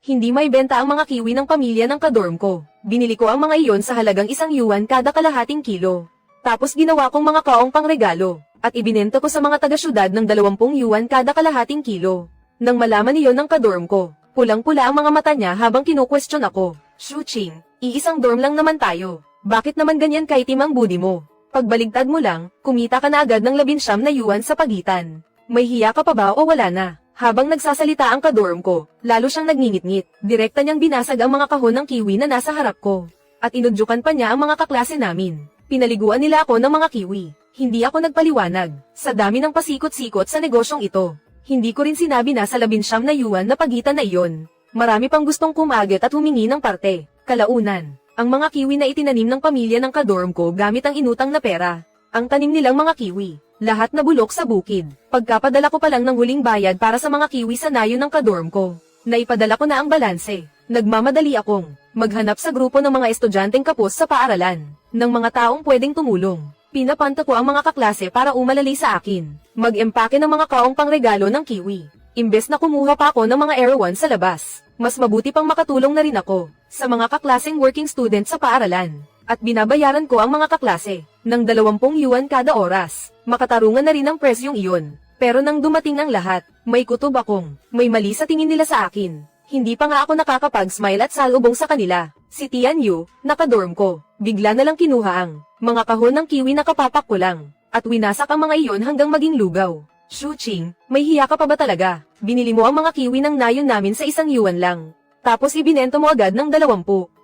Hindi may benta ang mga kiwi ng pamilya ng kadorm ko. Binili ko ang mga iyon sa halagang 1 yuan kada kalahating kilo. Tapos ginawa kong mga kaong pangregalo, at ibinenta ko sa mga taga-syudad ng 20 yuan kada kalahating kilo. Nang malaman iyon ng kadorm ko, pulang-pula ang mga mata niya habang kinu-question ako. Shuching, iisang dorm lang naman tayo. Bakit naman ganyan kaitim ang budi mo? Pagbaligtad mo lang, kumita ka na agad ng 19 yuan sa pagitan. May hiya ka pa ba o wala na? Habang nagsasalita ang kadorm ko, lalo siyang nagngingit-ngit. Direkta niyang binasag ang mga kahon ng kiwi na nasa harap ko. At inudyukan pa niya ang mga kaklase namin. Pinaliguan nila ako ng mga kiwi. Hindi ako nagpaliwanag. Sa dami ng pasikot-sikot sa negosyong ito, hindi ko rin sinabi na sa 19 yuan na pagitan na iyon. Marami pang gustong kumagat at humingi ng parte. Kalaunan, ang mga kiwi na itinanim ng pamilya ng kadorm ko gamit ang inutang na pera. Ang tanim nilang mga kiwi, lahat na bulok sa bukid. Pagkapadala ko pa lang ng huling bayad para sa mga kiwi sa nayo ng kadorm ko, naipadala ko na ang balanse. Nagmamadali akong maghanap sa grupo ng mga estudyanteng kapos sa paaralan, ng mga taong pwedeng tumulong. Pinapanta ko ang mga kaklase para umalalay sa akin, mag-empake ng mga kaong pangregalo ng kiwi. Imbes na kumuha pa ako ng mga erawan sa labas, mas mabuti pang makatulong na rin ako sa mga kaklaseng working student sa paaralan. At binabayaran ko ang mga kaklase ng 20 yuan kada oras. Makatarungan na rin ang presyong iyon. Pero nang dumating ang lahat, may kutob akong may mali sa tingin nila sa akin. Hindi pa nga ako nakakapag-smile at salubong sa kanila. Si Tian Yu, nakadorm ko, bigla na lang kinuha ang mga kahon ng kiwi na kapapak ko lang, at winasak ang mga iyon hanggang maging lugaw. Shuching, may hiya ka pa ba talaga? Binili mo ang mga kiwi ng nayon namin sa 1 yuan lang. Tapos ibinenta mo agad ng 20.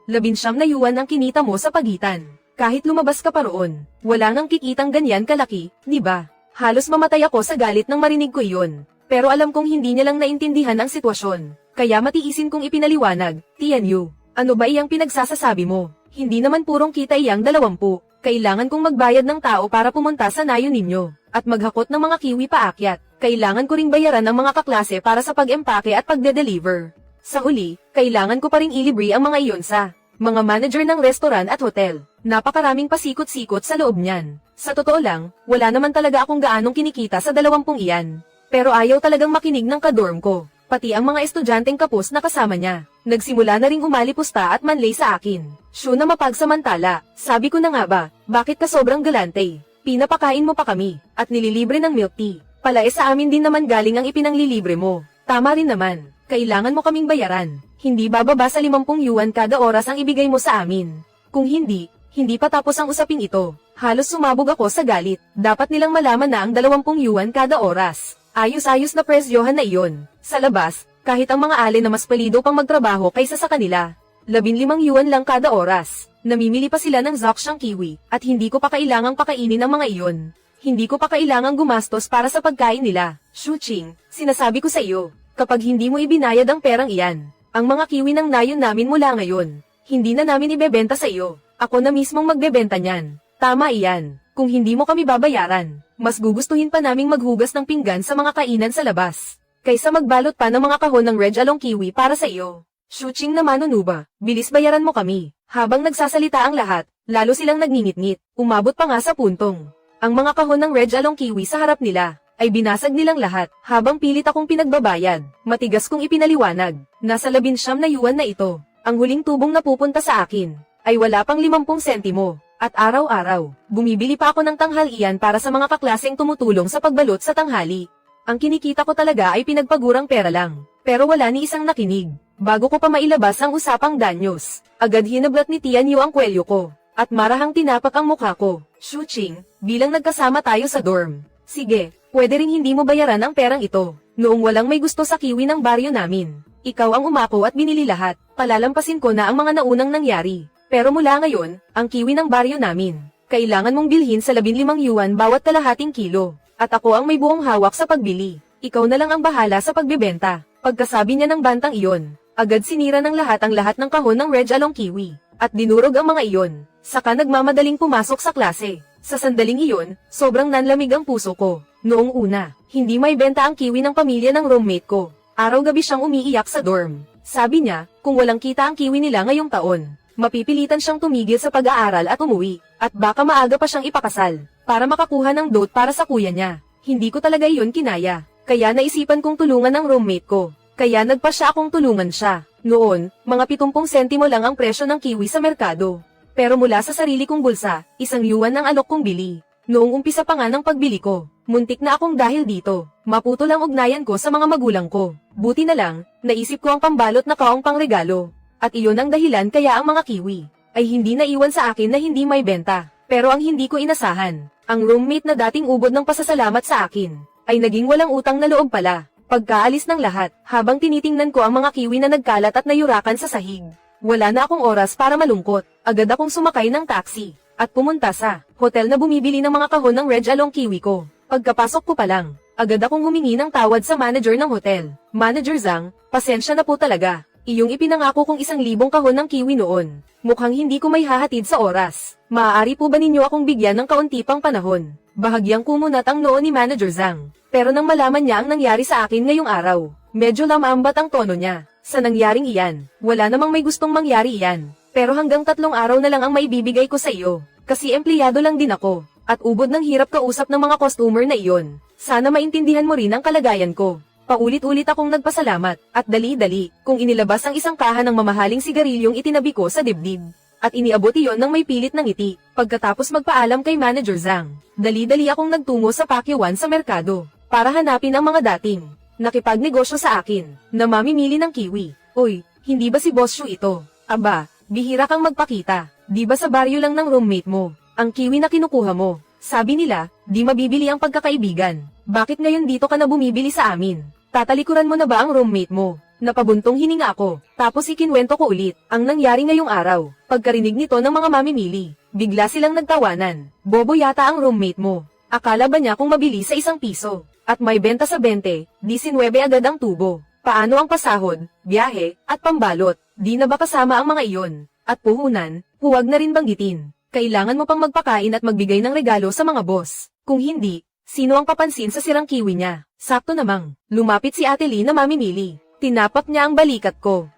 19 na yuan ang kinita mo sa pagitan. Kahit lumabas ka pa roon, wala nang kikitang ganyan kalaki, di ba? Halos mamatay ako sa galit nang marinig ko iyon. Pero alam kong hindi niya lang naintindihan ang sitwasyon. Kaya matiisin kong ipinaliwanag. Tian Yu, ano ba iyang pinagsasasabi mo? Hindi naman purong kita iyang 20. Kailangan kong magbayad ng tao para pumunta sa nayo ninyo, at maghakot ng mga kiwi paakyat. Kailangan ko ring bayaran ng mga kaklase para sa pag-empake at pagde-deliver. Sa huli, kailangan ko pa ring ilibre ang mga iyon sa mga manager ng restaurant at hotel. Napakaraming pasikot-sikot sa loob niyan. Sa totoo lang, wala naman talaga akong gaanong kinikita sa 20 iyan. Pero ayaw talagang makinig ng kadorm ko. Pati ang mga estudyanteng kapos na kasama niya. Nagsimula na ring umalipusta at manlay sa akin. Sure na mapagsamantala. Sabi ko na nga ba, bakit ka sobrang galante? Pinapakain mo pa kami, at nililibre ng milk tea. Palae sa amin din naman galing ang ipinanglilibre mo. Tama rin naman. Kailangan mo kaming bayaran. Hindi bababa sa 50 yuan kada oras ang ibigay mo sa amin. Kung hindi pa tapos ang usaping ito. Halos sumabog ako sa galit. Dapat nilang malaman na ang 20 yuan kada oras. Ayos-ayos na presyohan na iyon. Sa labas, kahit ang mga ale na mas palido pang magtrabaho kaysa sa kanila. 15 yuan lang kada oras. Namimili pa sila ng Zhongshan kiwi, at hindi ko pa kailangang pakainin ang mga iyon. Hindi ko pa kailangang gumastos para sa pagkain nila. Shuching, sinasabi ko sa iyo, kapag hindi mo ibinayad ang perang iyan, ang mga kiwi ng nayon namin mula ngayon, hindi na namin ibebenta sa iyo. Ako na mismong magbebenta niyan. Tama iyan. Kung hindi mo kami babayaran, mas gugustuhin pa naming maghugas ng pinggan sa mga kainan sa labas, kaysa magbalot pa ng mga kahon ng red along kiwi para sa iyo. Shuching na manunuba, bilis bayaran mo kami. Habang nagsasalita ang lahat, lalo silang nagngingit-ngit, umabot pa nga sa puntong ang mga kahon ng red along kiwi sa harap nila ay binasag nilang lahat. Habang pilit akong pinagbabayad, matigas kong ipinaliwanag, nasa 19 na yuan na ito. Ang huling tubong na pupunta sa akin ay wala pang 50 sentimo. At araw-araw, bumibili pa ako ng tanghalian para sa mga kaklaseng tumutulong sa pagbalot sa tanghali. Ang kinikita ko talaga ay pinagpagurang pera lang. Pero wala ni isang nakinig. Bago ko pa mailabas ang usapang danyos, agad hinablat ni Tian Yu ang kwelyo ko, at marahang tinapak ang mukha ko. Shuching, bilang nagkasama tayo sa dorm. Sige, pwede ring hindi mo bayaran ang perang ito. Noong walang may gusto sa kiwi ng baryo namin, ikaw ang umako at binili lahat. Palalampasin ko na ang mga naunang nangyari. Pero mula ngayon, ang kiwi ng baryo namin, kailangan mong bilhin sa 15 yuan bawat kalahating kilo. At ako ang may buong hawak sa pagbili. Ikaw na lang ang bahala sa pagbebenta. Pagkasabi niya ng bantang iyon, agad sinira ng lahat ang lahat ng kahon ng red along kiwi, at dinurog ang mga iyon. Saka nagmamadaling pumasok sa klase. Sa sandaling iyon, sobrang nanlamig ang puso ko. Noong una, hindi may benta ang kiwi ng pamilya ng roommate ko. Araw-gabi siyang umiiyak sa dorm. Sabi niya, kung walang kita ang kiwi nila ngayong taon, mapipilitan siyang tumigil sa pag-aaral at umuwi, at baka maaga pa siyang ipakasal, para makakuha ng dote para sa kuya niya. Hindi ko talaga iyon kinaya, kaya naisipan kong tulungan ang roommate ko, kaya nagpasya akong tulungan siya. Noon, mga 70 sentimo lang ang presyo ng kiwi sa merkado. Pero mula sa sarili kong bulsa, 1 yuan ang alok kong bili. Noong umpisa pa nga ng pagbili ko, muntik na akong dahil dito. Maputol ang ugnayan ko sa mga magulang ko. Buti na lang, naisip ko ang pambalot na kaong pangregalo. At iyon ang dahilan kaya ang mga kiwi ay hindi naiwan sa akin na hindi may benta. Pero ang hindi ko inasahan, ang roommate na dating ubod ng pasasalamat sa akin, ay naging walang utang na loob pala. Pagkaalis ng lahat, habang tinitingnan ko ang mga kiwi na nagkalat at nayurakan sa sahig, wala na akong oras para malungkot. Agad akong sumakay ng taxi at pumunta sa hotel na bumibili ng mga kahon ng Red Along kiwi ko. Pagkapasok ko pa lang, agad akong humingi ng tawad sa manager ng hotel. Manager Zhang, pasensya na po talaga. Iyong ipinangako kong 1,000 kahon ng kiwi noon. Mukhang hindi ko may hahatid sa oras. Maaari po ba ninyo akong bigyan ng kaunti pang panahon? Bahagyang kumunat ang noo ni Manager Zhang. Pero nang malaman niya ang nangyari sa akin ngayong araw, medyo lamambat ang tono niya. Sa nangyaring iyan, wala namang may gustong mangyari iyan. Pero hanggang 3 araw na lang ang maibibigay ko sa iyo. Kasi empleyado lang din ako. At ubod ng hirap kausap ng mga customer na iyon. Sana maintindihan mo rin ang kalagayan ko. Paulit-ulit akong nagpasalamat, at dali-dali, kung inilabas ang isang kaha ng mamahaling sigarilyong itinabi ko sa dibdib. At iniabot iyon ng may pilit ng ngiti. Pagkatapos magpaalam kay Manager Zhang, dali-dali akong nagtungo sa Pakyawan sa merkado, para hanapin ang mga dating nakipagnegosyo sa akin, na mamimili ng kiwi. Uy, hindi ba si Boss Shu ito? Aba, bihira kang magpakita. Di ba sa baryo lang ng roommate mo ang kiwi na kinukuha mo? Sabi nila, di mabibili ang pagkakaibigan. Bakit ngayon dito ka na bumibili sa amin? Tatalikuran mo na ba ang roommate mo? Napabuntong hininga ako, tapos ikinwento ko ulit ang nangyari ngayong araw. Pagkarinig nito ng mga mamimili, bigla silang nagtawanan. Bobo yata ang roommate mo. Akala ba niya kung mabili sa 1 piso? At may benta sa 20, 19 agad ang tubo. Paano ang pasahod, biyahe, at pambalot? Di na ba kasama ang mga iyon? At puhunan, huwag na rin banggitin. Kailangan mo pang magpakain at magbigay ng regalo sa mga boss. Kung hindi, sino ang papansin sa sirang kiwi niya? Sakto namang, lumapit si Ate Lee na mamimili. Tinapak niya ang balikat ko.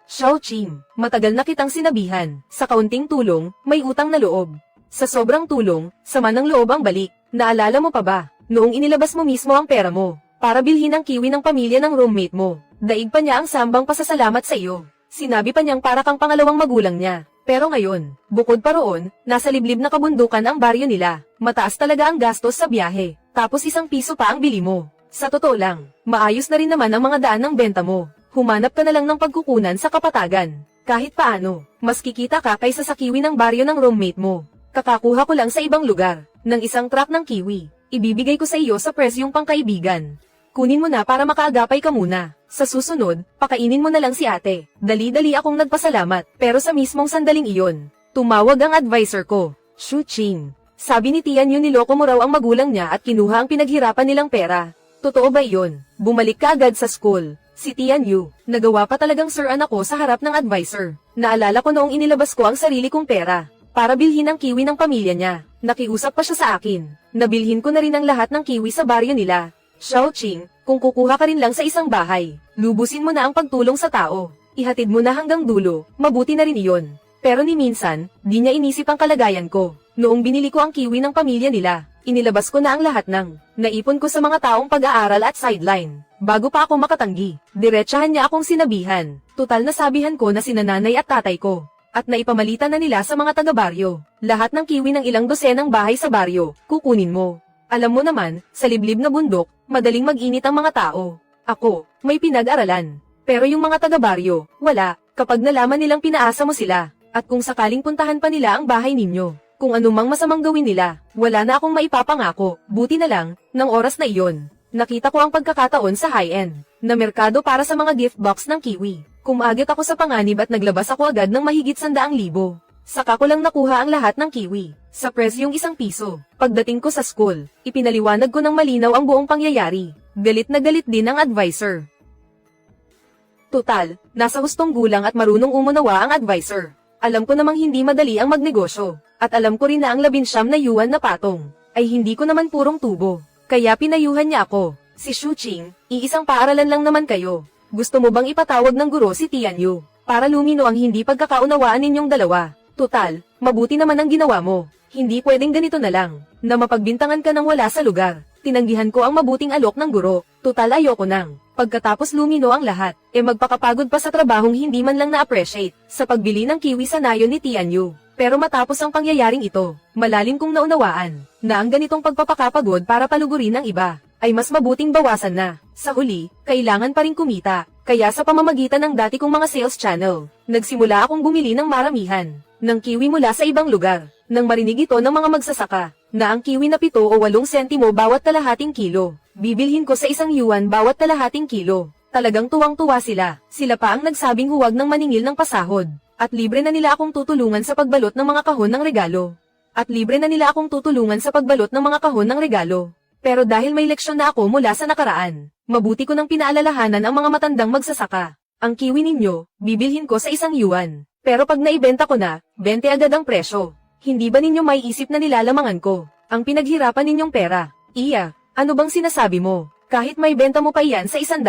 Xiao Qing, matagal na kitang sinabihan, sa kaunting tulong, may utang na loob. Sa sobrang tulong, sama ng loob ang balik. Naalala mo pa ba, noong inilabas mo mismo ang pera mo, para bilhin ang kiwi ng pamilya ng roommate mo, daig pa niya ang sambang pasasalamat sa iyo. Sinabi pa niyang para kang pangalawang magulang niya. Pero ngayon, bukod pa roon, nasa liblib na kabundukan ang baryo nila. Mataas talaga ang gastos sa biyahe, tapos 1 piso pa ang bili mo. Sa totoo lang, maayos na rin naman ang mga daan ng benta mo. Humanap ka na lang ng pagkukunan sa kapatagan. Kahit paano, mas kikita ka kaysa sa kiwi ng baryo ng roommate mo. Kakakuha ko lang sa ibang lugar, ng 1 truck ng kiwi. Ibibigay ko sa iyo sa presyong pangkaibigan. Kunin mo na para makaagapay ka muna. Sa susunod, pakainin mo na lang si ate. Dali-dali akong nagpasalamat, pero sa mismong sandaling iyon, tumawag ang advisor ko, Shu Qing. Sabi ni Tian Yu niloko mo raw ang magulang niya at kinuha ang pinaghirapan nilang pera. Totoo ba iyon? Bumalik ka agad sa school. Si Tian Yu, nagawa pa talagang sir-an ako sa harap ng advisor. Naalala ko noong inilabas ko ang sarili kong pera, para bilhin ang kiwi ng pamilya niya. Nakiusap pa siya sa akin. Nabilhin ko na rin ang lahat ng kiwi sa baryo nila. Xiao Qing, kung kukuha ka rin lang sa isang bahay, lubusin mo na ang pagtulong sa tao. Ihatid mo na hanggang dulo, mabuti na rin iyon. Pero ni minsan, di niya inisip ang kalagayan ko. Noong binili ko ang kiwi ng pamilya nila, inilabas ko na ang lahat ng naipon ko sa mga taong pag-aaral at sideline. Bago pa ako makatanggi, diretsahan niya akong sinabihan. Tutal na sabihan ko na sina nanay at tatay ko. At naipamalitan na nila sa mga taga-baryo. Lahat ng kiwi ng ilang dosenang bahay sa baryo, kukunin mo. Alam mo naman, sa liblib na bundok, madaling mag-init ang mga tao. Ako, may pinag-aralan. Pero yung mga taga-baryo, wala. Kapag nalaman nilang pinaasa mo sila, at kung sakaling puntahan pa nila ang bahay ninyo, kung anumang masamang gawin nila, wala na akong maipapangako. Buti na lang, ng oras na iyon, nakita ko ang pagkakataon sa high-end na merkado para sa mga gift box ng kiwi. Kumagit ako sa panganib at naglabas ako agad ng mahigit 100,000. Saka ko lang nakuha ang lahat ng kiwi, sa presyong 1 piso. Pagdating ko sa school, ipinaliwanag ko ng malinaw ang buong pangyayari. Galit na galit din ang advisor. Tutal, nasa hustong gulang at marunong umunawa ang advisor. Alam ko namang hindi madali ang magnegosyo, at alam ko rin na ang 19 na yuan na patong, ay hindi ko naman purong tubo. Kaya pinayuhan niya ako, si Shu Qing, iisang paaralan lang naman kayo. Gusto mo bang ipatawag ng guro si Tian Yu, para lumino ang hindi pagkakaunawaan ninyong dalawa? Tutal, mabuti naman ang ginawa mo. Hindi pwedeng ganito na lang, na mapagbintangan ka ng wala sa lugar. Tinanggihan ko ang mabuting alok ng guro. Tutal ayoko nang Pagkatapos lumino ang lahat, magpakapagod pa sa trabahong hindi man lang na-appreciate sa pagbili ng kiwi sa nayon ni Tianyu. Pero matapos ang pangyayaring ito, malalim kong naunawaan na ang ganitong pagpapakapagod para palugurin ng iba ay mas mabuting bawasan na. Sa huli, kailangan pa rin kumita. Kaya sa pamamagitan ng dati kong mga sales channel, nagsimula akong bumili ng maramihan ng kiwi mula sa ibang lugar. Nang marinig ito ng mga magsasaka, na ang kiwi na 7 o 8 sentimo bawat kalahating kilo, bibilhin ko sa 1 yuan bawat kalahating kilo. Talagang tuwang-tuwa sila. Sila pa ang nagsabing huwag nang maningil ng pasahod. At libre na nila akong tutulungan sa pagbalot ng mga kahon ng regalo. Pero dahil may leksyon na ako mula sa nakaraan, mabuti ko nang pinaalalahanan ang mga matandang magsasaka. Ang kiwi ninyo, bibilhin ko sa 1 yuan. Pero pag naibenta ko na, 20 agad ang presyo. Hindi ba ninyo maiisip na nilalamangan ko ang pinaghirapan ninyong pera? Iya, ano bang sinasabi mo? Kahit may benta mo pa iyan sa 100,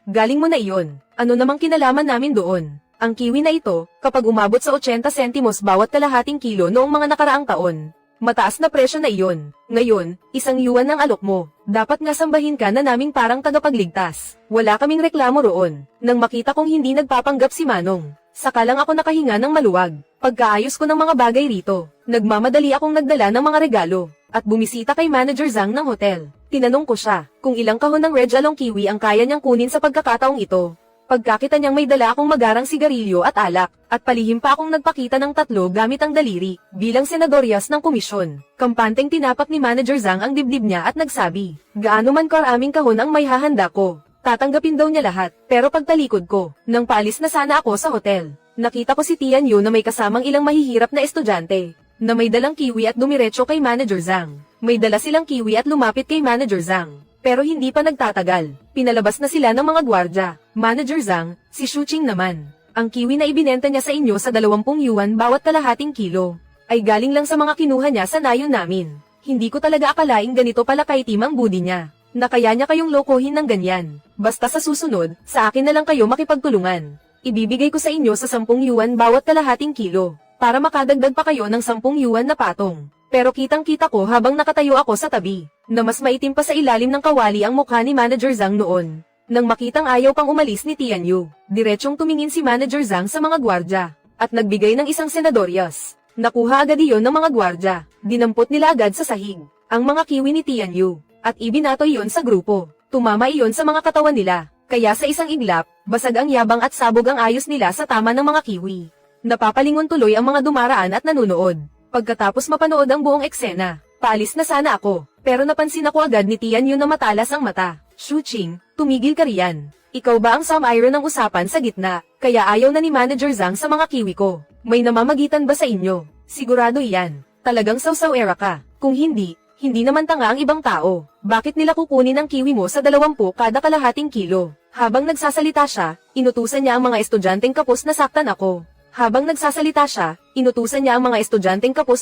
galing mo na iyon. Ano namang kinalaman namin doon? Ang kiwi na ito, kapag umabot sa 80 sentimos bawat kalahating kilo noong mga nakaraang taon, mataas na presyo na iyon. Ngayon, 1 yuan ang alok mo. Dapat nga sambahin ka na naming parang tagapagligtas. Wala kaming reklamo roon. Nang makita kong hindi nagpapanggap si Manong, saka lang ako nakahinga ng maluwag. Pagkaayos ko ng mga bagay rito, nagmamadali akong nagdala ng mga regalo, at bumisita kay Manager Zhang ng hotel. Tinanong ko siya, kung ilang kahon ng Red Jalong Kiwi ang kaya niyang kunin sa pagkakataong ito. Pagkakita niyang may dala akong magarang sigarilyo at alak, at palihim pa akong nagpakita ng 3 gamit ang daliri, bilang senadoryas ng komisyon. Kampanteng tinapak ni Manager Zhang ang dibdib niya at nagsabi, gaano man karaming kahon ang may hahanda ko. Tatanggapin daw niya lahat, pero pagtalikod ko, nang paalis na sana ako sa hotel, nakita ko si Tianyu na may kasamang ilang mahihirap na estudyante, na may dalang kiwi at dumiretso kay Manager Zhang. May dala silang kiwi at lumapit kay Manager Zhang. Pero hindi pa nagtatagal, pinalabas na sila ng mga gwardya. Manager Zhang, si Shuqing naman. Ang kiwi na ibinenta niya sa inyo sa 20 yuan bawat kalahating kilo, ay galing lang sa mga kinuha niya sa nayon namin. Hindi ko talaga akalaing ganito pala kaitim ang budi niya, na kaya niya kayong lokohin ng ganyan. Basta sa susunod, sa akin na lang kayo makipagtulungan. Ibibigay ko sa inyo sa 10 yuan bawat kalahating kilo, para makadagdag pa kayo ng 10 yuan na patong. Pero kitang-kita ko habang nakatayo ako sa tabi, na mas maitim pa sa ilalim ng kawali ang mukha ni Manager Zhang noon. Nang makitang ayaw pang umalis ni Tianyu, diretsong tumingin si Manager Zhang sa mga gwardya, at nagbigay ng 1 senadoryas. Nakuha agad iyon ng mga gwardya, dinampot nila agad sa sahig ang mga kiwi ni Tianyu, at ibinato iyon sa grupo. Tumama iyon sa mga katawan nila, kaya sa isang iglap, basag ang yabang at sabog ang ayos nila sa tama ng mga kiwi. Napapalingon tuloy ang mga dumaraan at nanunood. Pagkatapos mapanood ang buong eksena, paalis na sana ako, pero napansin ako agad ni Tianyu na matalas ang mata. Shuqing, tumigil ka riyan. Ikaw ba ang Sam-iron ng usapan sa gitna, kaya ayaw na ni Manager Zhang sa mga kiwi ko? May namamagitan ba sa inyo? Sigurado iyan. Talagang saw-saw-era ka. Kung hindi, hindi naman tanga ang ibang tao. Bakit nila kukunin ang kiwi mo sa 20 kada kalahating kilo? Habang nagsasalita siya, inutusan niya ang mga estudyanteng kapos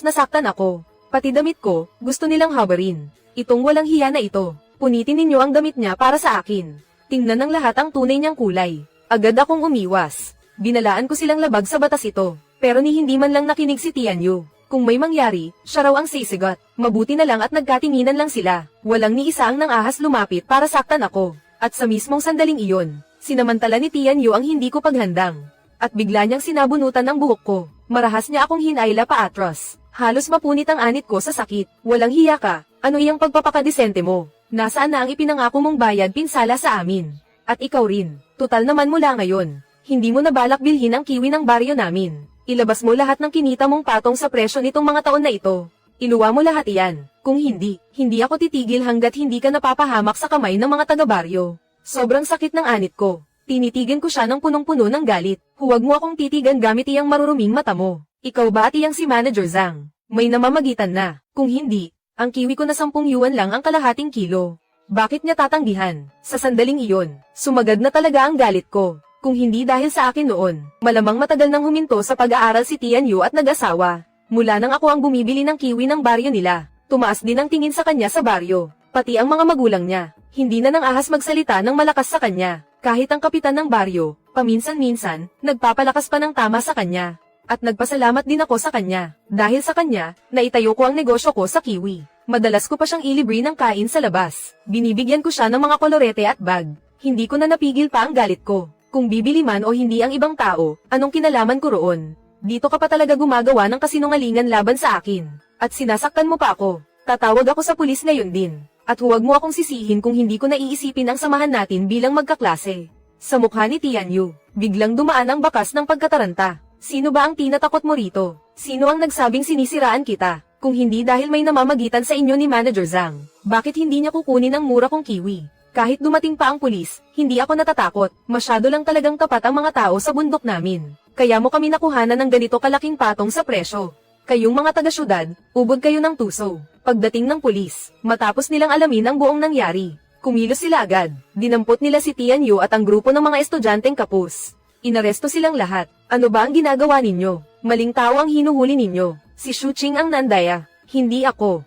na saktan ako. Pati damit ko, gusto nilang habarin. Itong walang hiya na ito. Punitin ninyo ang damit niya para sa akin. Tingnan ng lahat ang tunay niyang kulay. Agad akong umiwas. Binalaan ko silang labag sa batas ito. Pero ni hindi man lang nakinig si Tianyu. Kung may mangyari, siya raw ang sisigot. Mabuti na lang at nagkatinginan lang sila. Walang ni isa ang nangahas lumapit para saktan ako. At sa mismong sandaling iyon, sinamantala ni Tianyu ang hindi ko paghandang. At bigla niyang sinabunutan ng buhok ko. Marahas niya akong hinayla paatros. Halos mapunit ang anit ko sa sakit. Walang hiya ka. Ano iyang pagpapakadisente mo? Nasaan na ang ipinangako mong bayad pinsala sa amin? At ikaw rin. Tutal naman mula ngayon. Hindi mo na balak bilhin ang kiwi ng baryo namin. Ilabas mo lahat ng kinita mong patong sa presyo nitong mga taon na ito. Iluwa mo lahat iyan. Kung hindi, hindi ako titigil hanggat hindi ka napapahamak sa kamay ng mga taga-baryo. Sobrang sakit ng anit ko. Tinitigan ko siya ng punong-puno ng galit. Huwag mo akong titigan gamit iyang maruruming mata mo. Ikaw ba at iyang si Manager Zhang? May namamagitan na. Kung hindi, ang kiwi ko na 10 yuan lang ang kalahating kilo. Bakit niya tatanggihan? Sa sandaling iyon, sumagad na talaga ang galit ko. Kung hindi dahil sa akin noon, malamang matagal nang huminto sa pag-aaral si Tianyu at nag-asawa. Mula nang ako ang bumibili ng kiwi ng baryo nila, tumaas din ang tingin sa kanya sa baryo. Pati ang mga magulang niya, hindi na nang ahas magsalita ng malakas sa kanya. Kahit ang kapitan ng baryo, paminsan-minsan, nagpapalakas pa ng tama sa kanya. At nagpasalamat din ako sa kanya. Dahil sa kanya, naitayo ko ang negosyo ko sa kiwi. Madalas ko pa siyang ilibre ng kain sa labas. Binibigyan ko siya ng mga kolorete at bag. Hindi ko na napigil pa ang galit ko. Kung bibili man o hindi ang ibang tao, anong kinalaman ko roon? Dito ka pa talaga gumagawa ng kasinungalingan laban sa akin. At sinasaktan mo pa ako. Tatawag ako sa pulis ngayon din. At huwag mo akong sisihin kung hindi ko naiisipin ang samahan natin bilang magkaklase. Sa mukha ni Tian Yu, biglang dumaan ang bakas ng pagkataranta. Sino ba ang tinatakot mo rito? Sino ang nagsabing sinisiraan kita? Kung hindi dahil may namamagitan sa inyo ni Manager Zhang, bakit hindi niya kukunin ang mura kong kiwi? Kahit dumating pa ang pulis, hindi ako natatakot. Masyado lang talagang tapat ang mga tao sa bundok namin. Kaya mo kami nakuhanan ng ganito kalaking patong sa presyo. Kayong mga taga-syudad, ubod kayo ng tuso. Pagdating ng pulis, matapos nilang alamin ang buong nangyari, kumilos sila agad. Dinampot nila si Tian Yu at ang grupo ng mga estudyanteng kapus. Inaresto silang lahat. Ano ba ang ginagawa ninyo? Maling tao ang hinuhuli ninyo. Si Xu Qing ang nandaya, hindi ako.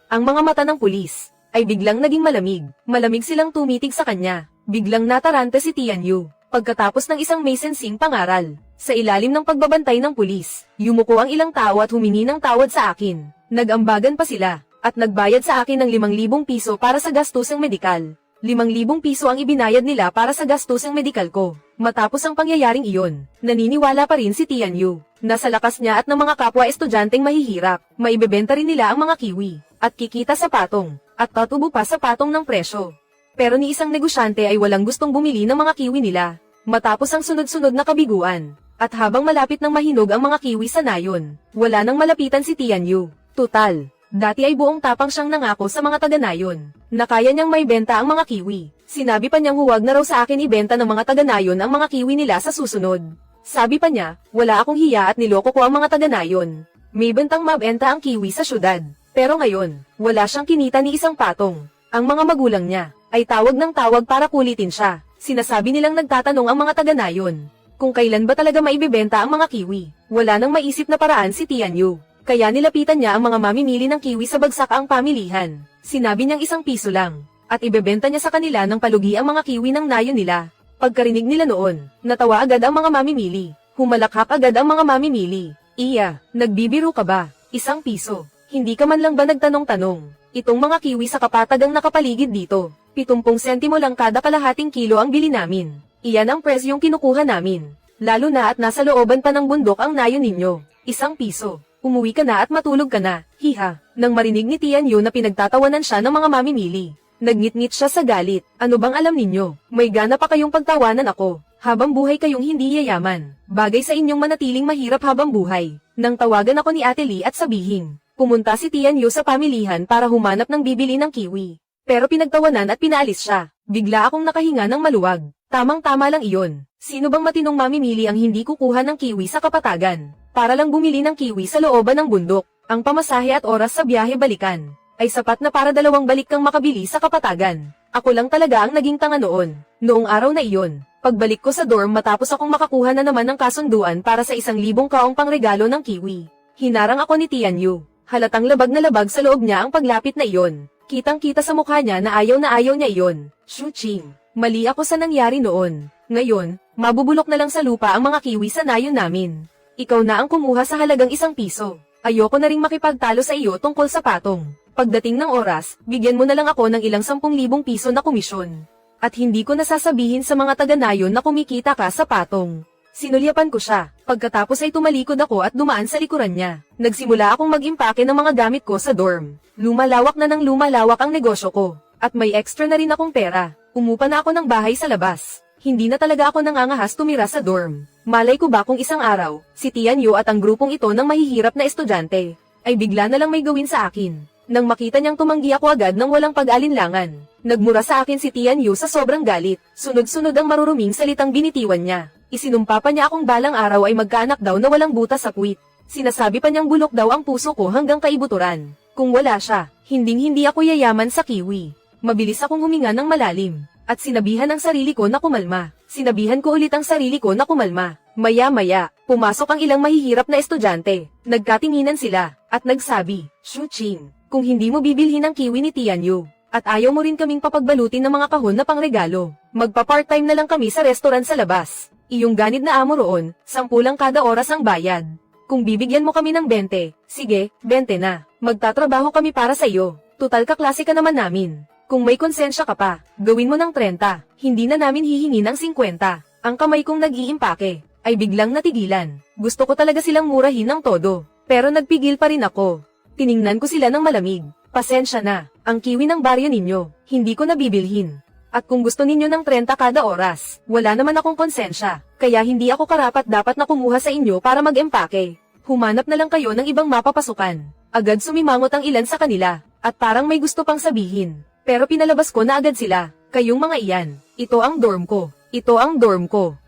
Ang mga mata ng pulis ay biglang naging malamig. Malamig silang tumitig sa kanya. Biglang nataranta si Tian Yu. Pagkatapos ng isang may sensing pangaral, sa ilalim ng pagbabantay ng pulis, yumuko ang ilang tao at humingi ng tawad sa akin. Nagambagan pa sila, at nagbayad sa akin ng 5,000 piso para sa gastusang medikal. 5,000 piso ang ibinayad nila para sa gastusang medikal ko. Matapos ang pangyayaring iyon, naniniwala pa rin si Tian Yu. Nasa lakas niya at ng mga kapwa estudyanteng mahihirap, maibebenta rin nila ang mga kiwi, at kikita sa patong, at tatubo pa sa patong ng presyo. Pero ni isang negosyante ay walang gustong bumili ng mga kiwi nila. Matapos ang sunod-sunod na kabiguan, at habang malapit ng mahinog ang mga kiwi sa nayon, wala nang malapitan si Tian Yu. Tutal, dati ay buong tapang siyang nangako sa mga taga-nayon, na kaya niyang maibenta ang mga kiwi. Sinabi pa niyang huwag na raw sa akin ibenta ng mga taga-nayon ang mga kiwi nila sa susunod. Sabi pa niya, wala akong hiya at niloko ko ang mga taga-nayon. May bentang mabenta ang kiwi sa syudad. Pero ngayon, wala siyang kinita ni isang patong. Ang mga magulang niya ay tawag ng tawag para kulitin siya. Sinasabi nilang nagtatanong ang mga taga-nayon kung kailan ba talaga maibebenta ang mga kiwi. Wala nang maisip na paraan si Tian Yu. Kaya nilapitan niya ang mga mamimili ng kiwi sa bagsak ang pamilihan. Sinabi niyang 1 piso lang. At ibebenta niya sa kanila ng palugi ang mga kiwi ng nayon nila. Pagkarinig nila noon, natawa agad ang mga mamimili. Humalakhak agad ang mga mamimili. Iya, nagbibiro ka ba? 1 piso. Hindi ka man lang ba nagtanong-tanong? Itong mga kiwi sa kapatagang nakapaligid dito. 70 sentimo lang kada kalahating kilo ang bili namin. Iyan ang presyong kinukuha namin. Lalo na at nasa looban pa ng bundok ang nayon ninyo. 1 piso. Umuwi ka na at matulog ka na. Hiha. Nang marinig ni Tian Yu na pinagtatawanan siya ng mga mamimili, nagngit-ngit siya sa galit. Ano bang alam ninyo? May gana pa kayong pagtawanan ako. Habang buhay kayong hindi yayaman. Bagay sa inyong manatiling mahirap habang buhay. Nang tawagan ako ni Ate Lee at sabihin, pumunta si Tian Yu sa pamilihan para humanap ng bibili ng kiwi. Pero pinagtawanan at pinaalis siya. Bigla akong nakahinga ng maluwag. Tamang-tama lang iyon. Sino bang matinong mamimili ang hindi kukuha ng kiwi sa kapatagan? Para lang bumili ng kiwi sa looban ng bundok. Ang pamasahe at oras sa biyahe balikan ay sapat na para 2 balik kang makabili sa kapatagan. Ako lang talaga ang naging tanga noon. Noong araw na iyon, pagbalik ko sa dorm matapos akong makakuha na naman ng kasunduan para sa 1,000 kaong pangregalo ng kiwi. Hinarang ako ni Tian Yu. Halatang labag na labag sa loob niya ang paglapit na iyon. Kitang-kita sa mukha niya na ayaw niya iyon. Xu Qing, mali ako sa nangyari noon. Ngayon, mabubulok na lang sa lupa ang mga kiwi sa nayon namin. Ikaw na ang kumuha sa halagang 1 piso. Ayoko na ring makipagtalo sa iyo tungkol sa patong. Pagdating ng oras, bigyan mo na lang ako ng ilang 10,000 piso na komisyon. At hindi ko nasasabihin sa mga taga-nayon na kumikita ka sa patong. Sinulyapan ko siya. Pagkatapos ay tumalikod ako at dumaan sa likuran niya. Nagsimula akong mag-impake ng mga gamit ko sa dorm. Lumalawak na ng lumalawak ang negosyo ko. At may extra na rin akong pera. Umupa na ako ng bahay sa labas. Hindi na talaga ako nangangahas tumira sa dorm. Malay ko ba kung isang araw, si Tian Yu at ang grupong ito ng mahihirap na estudyante, ay bigla na lang may gawin sa akin. Nang makita niyang tumanggi ako agad ng walang pag-alinlangan, nagmura sa akin si Tian Yu sa sobrang galit. Sunod-sunod ang maruruming salitang binitiwan niya. Isinumpa pa niya akong balang araw ay magkaanak daw na walang butas sa puwit. Sinasabi pa niyang bulok daw ang puso ko hanggang kaibuturan. Kung wala siya, hinding-hindi ako yayaman sa kiwi. Mabilis akong huminga ng malalim. At sinabihan ang sarili ko na kumalma. Sinabihan ko ulit ang sarili ko na kumalma. Maya-maya, pumasok ang ilang mahihirap na estudyante. Nagkatinginan sila, at nagsabi, Xu Qing, kung hindi mo bibilhin ang kiwi ni Tian Yu, at ayaw mo rin kaming papagbalutin ng mga kahon na pangregalo, magpa-part-time na lang kami sa restaurant sa labas. Iyong ganid na amo roon, 10 lang kada oras ang bayad. Kung bibigyan mo kami ng 20, sige, 20 na. Magtatrabaho kami para sa iyo. Tutal kaklase ka naman namin. Kung may konsensya ka pa, gawin mo ng 30, hindi na namin hihingi ng 50. Ang kamay kong nag-iimpake ay biglang natigilan. Gusto ko talaga silang murahin ng todo, pero nagpigil pa rin ako. Tiningnan ko sila ng malamig. Pasensya na, ang kiwi ng baryo ninyo, hindi ko nabibilhin. At kung gusto ninyo ng 30 kada oras, wala naman akong konsensya, kaya hindi ako karapat-dapat na kumuha sa inyo para mag-empake. Humanap na lang kayo ng ibang mapapasukan. Agad sumimangot ang ilan sa kanila, at parang may gusto pang sabihin. Pero pinalabas ko na agad sila. Kayong mga iyan, ito ang dorm ko. Ito ang dorm ko.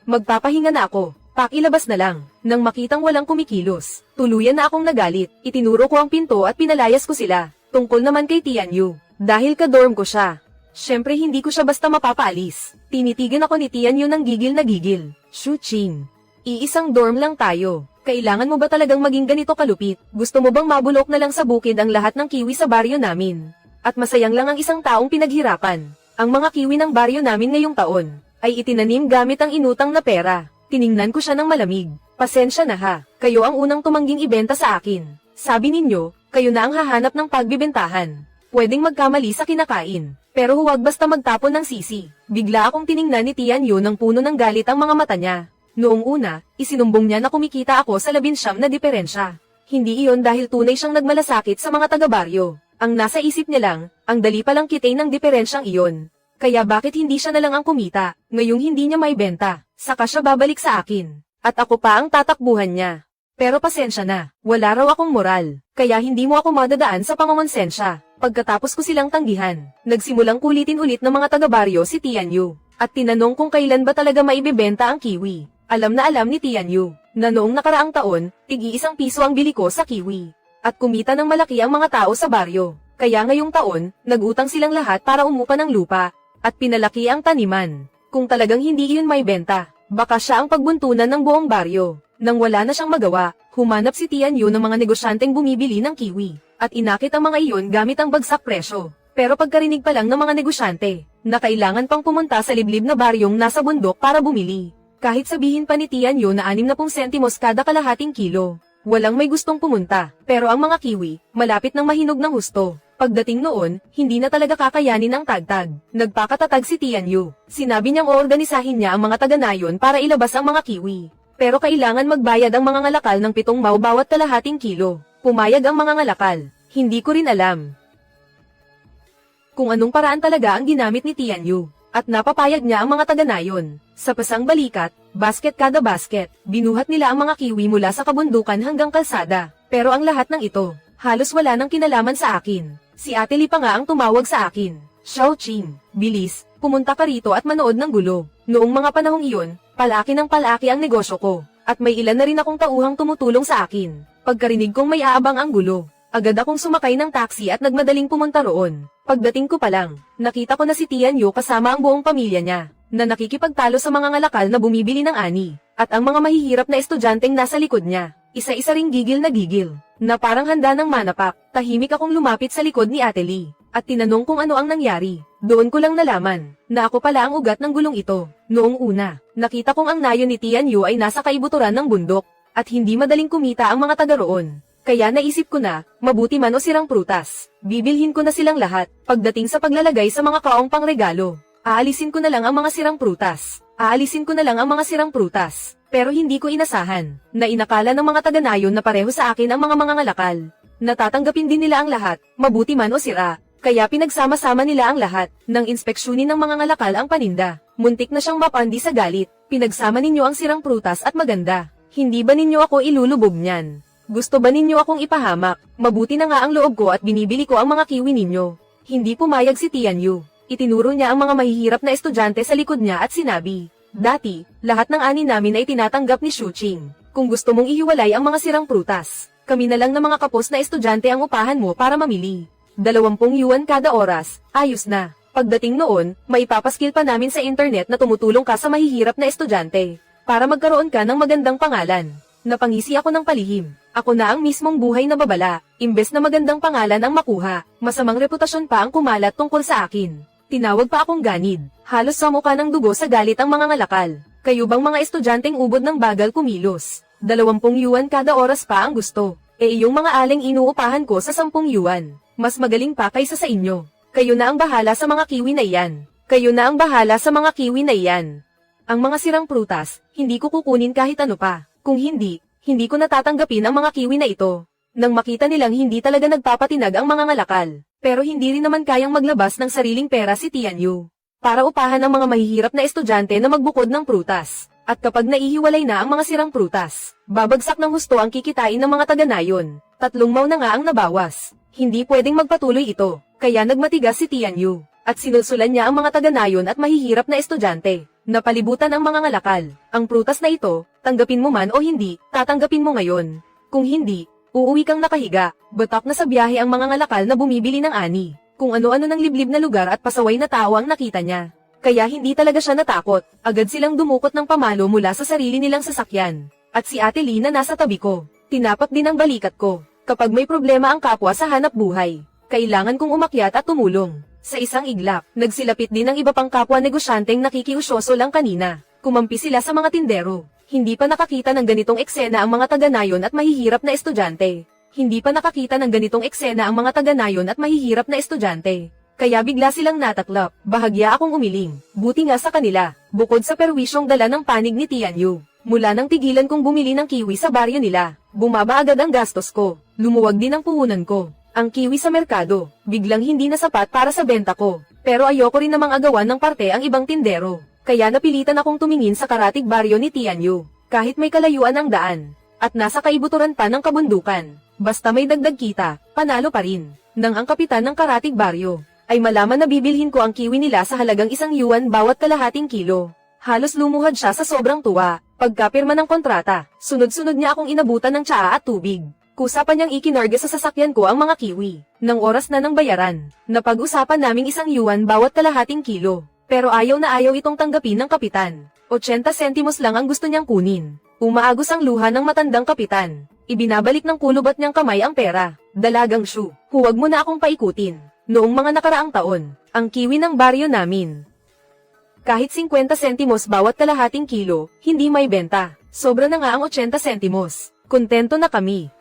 Magpapahinga na ako. Pakilabas na lang. Nang makitang walang kumikilos, tuluyan na akong nagalit. Itinuro ko ang pinto at pinalayas ko sila. Tungkol naman kay Tianyu. Dahil ka-dorm ko siya. Syempre hindi ko siya basta mapapaalis. Tinitigan ako ni Tianyu ng gigil na gigil. Shuqing. Iisang dorm lang tayo. Kailangan mo ba talagang maging ganito kalupit? Gusto mo bang mabulok na lang sa bukid ang lahat ng kiwi sa baryo namin? At masayang lang ang isang taong pinaghirapan. Ang mga kiwi ng baryo namin ngayong taon ay itinanim gamit ang inutang na pera. Tiningnan ko siya ng malamig. Pasensya na ha, kayo ang unang tumangging ibenta sa akin. Sabi ninyo, kayo na ang hahanap ng pagbibentahan. Pwedeng magkamali sa kinakain, pero huwag basta magtapon ng sisi. Bigla akong tiningnan ni Tianyu ng puno ng galit ang mga mata niya. Noong una, isinumbong niya na kumikita ako sa 19 na diferensya. Hindi iyon dahil tunay siyang nagmalasakit sa mga taga-baryo. Ang nasa isip niya lang, ang dali palang kitain ng diferensyang iyon. Kaya bakit hindi siya na lang ang kumita, ngayong hindi niya may benta, saka siya babalik sa akin. At ako pa ang tatakbuhan niya. Pero pasensya na, wala raw akong moral, kaya hindi mo ako madadaan sa pangongonsensya. Pagkatapos ko silang tanggihan, nagsimulang kulitin ulit ng mga taga-baryo si Tianyu, at tinanong kung kailan ba talaga maibibenta ang kiwi. Alam na alam ni Tianyu, na noong nakaraang taon, tig-1 piso ang bili ko sa kiwi. At kumita ng malaki ang mga tao sa baryo. Kaya ngayong taon, nag-utang silang lahat para umupa ng lupa, at pinalaki ang taniman. Kung talagang hindi iyon may benta, baka siya ang pagbuntunan ng buong baryo. Nang wala na siyang magawa, humanap si Tianyu ng mga negosyanteng bumibili ng kiwi, at inakit ang mga iyon gamit ang bagsak presyo. Pero pagkarinig pa lang ng mga negosyante, na kailangan pang pumunta sa liblib na baryong nasa bundok para bumili. Kahit sabihin pa ni Tianyu na 60 sentimos kada kalahating kilo. Walang may gustong pumunta, pero ang mga kiwi, malapit ng mahinog ng husto. Pagdating noon, hindi na talaga kakayanin ang tagtag. Nagpakatatag si Tianyu. Sinabi niyang oorganisahin niya ang mga taga-nayon para ilabas ang mga kiwi. Pero kailangan magbayad ang mga ngalakal ng 7 bao bawat kalahating kilo. Pumayag ang mga ngalakal. Hindi ko rin alam kung anong paraan talaga ang ginamit ni Tianyu. At napapayag niya ang mga taga-nayon. Sa pasang balikat, basket kada basket, binuhat nila ang mga kiwi mula sa kabundukan hanggang kalsada. Pero ang lahat ng ito, halos wala nang kinalaman sa akin. Si Ate Li pa nga ang tumawag sa akin. Xiaoqing, bilis, pumunta ka rito at manood ng gulo. Noong mga panahong iyon, palaki ng palaki ang negosyo ko. At may ilan na rin akong tauhang tumutulong sa akin. Pagkarinig kong may aabang ang gulo, agad akong sumakay ng taxi at nagmadaling pumunta roon. Pagdating ko pa lang, nakita ko na si Tianyu kasama ang buong pamilya niya, na nakikipagtalo sa mga ngalakal na bumibili ng ani, at ang mga mahihirap na estudyanteng nasa likod niya, isa-isa ring gigil, na parang handa ng manapak. Tahimik akong lumapit sa likod ni Ate Li, at tinanong kung ano ang nangyari. Doon ko lang nalaman, na ako pala ang ugat ng gulong ito. Noong una, nakita kong ang nayon ni Tianyu ay nasa kaibuturan ng bundok, at hindi madaling kumita ang mga taga roon. Kaya naisip ko na, mabuti man o sirang prutas, bibilhin ko na silang lahat. Pagdating sa paglalagay sa mga kaong pangregalo, aalisin ko na lang ang mga sirang prutas. Pero hindi ko inasahan, na inakala ng mga taga-nayon na pareho sa akin ang mga ngalakal. Natatanggapin din nila ang lahat, mabuti man o sira. Kaya pinagsama-sama nila ang lahat, nang inspeksyonin ng mga ngalakal ang paninda. Muntik na siyang mapandi sa galit. Pinagsama ninyo ang sirang prutas at maganda. Hindi ba ninyo ako ilulubog niyan? Gusto ba ninyo akong ipahamak? Mabuti na nga ang loob ko at binibili ko ang mga kiwi ninyo. Hindi pumayag si Tianyu. Itinuro niya ang mga mahihirap na estudyante sa likod niya at sinabi, "Dati, lahat ng ani namin ay tinatanggap ni Shuqing. Kung gusto mong ihiwalay ang mga sirang prutas, kami na lang na mga kapos na estudyante ang upahan mo para mamili. 20 yuan kada oras, ayos na. Pagdating noon, maipapaskil pa namin sa internet na tumutulong ka sa mahihirap na estudyante, para magkaroon ka ng magandang pangalan." Napangisi ako ng palihim. Ako na ang mismong buhay na babala, imbes na magandang pangalan ang makuha, masamang reputasyon pa ang kumalat tungkol sa akin. Tinawag pa akong ganid. Halos sa mukha ng dugo sa galit ang mga ngalakal. Kayo bang mga estudyanteng ubod ng bagal kumilos? 20 yuan kada oras pa ang gusto. Iyong mga aleng inuupahan ko sa 10 yuan. Mas magaling pa kaysa sa inyo. Kayo na ang bahala sa mga kiwi na iyan. Kayo na ang bahala sa mga kiwi na iyan. Ang mga sirang prutas, hindi ko kukunin kahit ano pa. Kung hindi, hindi ko natatanggapin ang mga kiwi na ito. Nang makita nilang hindi talaga nagpapatinag ang mga ngalakal, pero hindi rin naman kayang maglabas ng sariling pera si Tian Yu para upahan ang mga mahihirap na estudyante na magbukod ng prutas. At kapag naihiwalay na ang mga sirang prutas, babagsak ng husto ang kikitain ng mga taga-nayon. 3 mao na nga ang nabawas. Hindi pwedeng magpatuloy ito, kaya nagmatigas si Tian Yu, at sinusulan niya ang mga taga-nayon at mahihirap na estudyante. Napalibutan ang mga ngalakal. Ang prutas na ito, tanggapin mo man o hindi, tatanggapin mo ngayon. Kung hindi, uuwi kang nakahiga. Batak na sa biyahe ang mga ngalakal na bumibili ng ani. Kung ano-ano ng liblib na lugar at pasaway na tao ang nakita niya. Kaya hindi talaga siya natakot. Agad silang dumukot ng pamalo mula sa sarili nilang sasakyan. At si Ate Lee na nasa tabi ko, tinapak din ang balikat ko. Kapag may problema ang kapwa sa hanap buhay, kailangan kong umakyat at tumulong. Sa isang iglap, nagsilapit din ang iba pang kapwa negosyanteng nakikiusyoso lang kanina. Kumampi sila sa mga tindero. Hindi pa nakakita ng ganitong eksena ang mga taga-nayon at mahihirap na estudyante. Hindi pa nakakita ng ganitong eksena ang mga taga-nayon at mahihirap na estudyante. Kaya bigla silang nataklap. Bahagya akong umiling. Buti nga sa kanila. Bukod sa perwisyong dala ng panig ni Tian Yu, mula nang tigilan kong bumili ng kiwi sa baryo nila, bumaba agad ang gastos ko. Lumuwag din ang puhunan ko. Ang kiwi sa merkado, biglang hindi na sapat para sa benta ko. Pero ayoko rin namang agawan ng parte ang ibang tindero. Kaya napilitan akong tumingin sa karatig baryo ni Tian Yu. Kahit may kalayuan ang daan, at nasa kaibuturan pa ng kabundukan. Basta may dagdag kita, panalo pa rin. Nang ang kapitan ng karatig baryo ay malaman na bibilhin ko ang kiwi nila sa halagang 1 yuan bawat kalahating kilo. Halos lumuhad siya sa sobrang tuwa. Pagkapirma ng kontrata, sunod-sunod niya akong inabutan ng tsaa at tubig. Kusa pa niyang ikinarga sa sasakyan ko ang mga kiwi. Nang oras na ng bayaran, napag-usapan naming 1 yuan bawat kalahating kilo. Pero ayaw na ayaw itong tanggapin ng kapitan. 80 sentimos lang ang gusto niyang kunin. Umaagos ang luha ng matandang kapitan. Ibinabalik ng kulubat niyang kamay ang pera. Dalagang Shu, huwag mo na akong paikutin. Noong mga nakaraang taon, ang kiwi ng baryo namin, kahit 50 sentimos bawat kalahating kilo, hindi may benta. Sobra na nga ang 80 sentimos. Kontento na kami.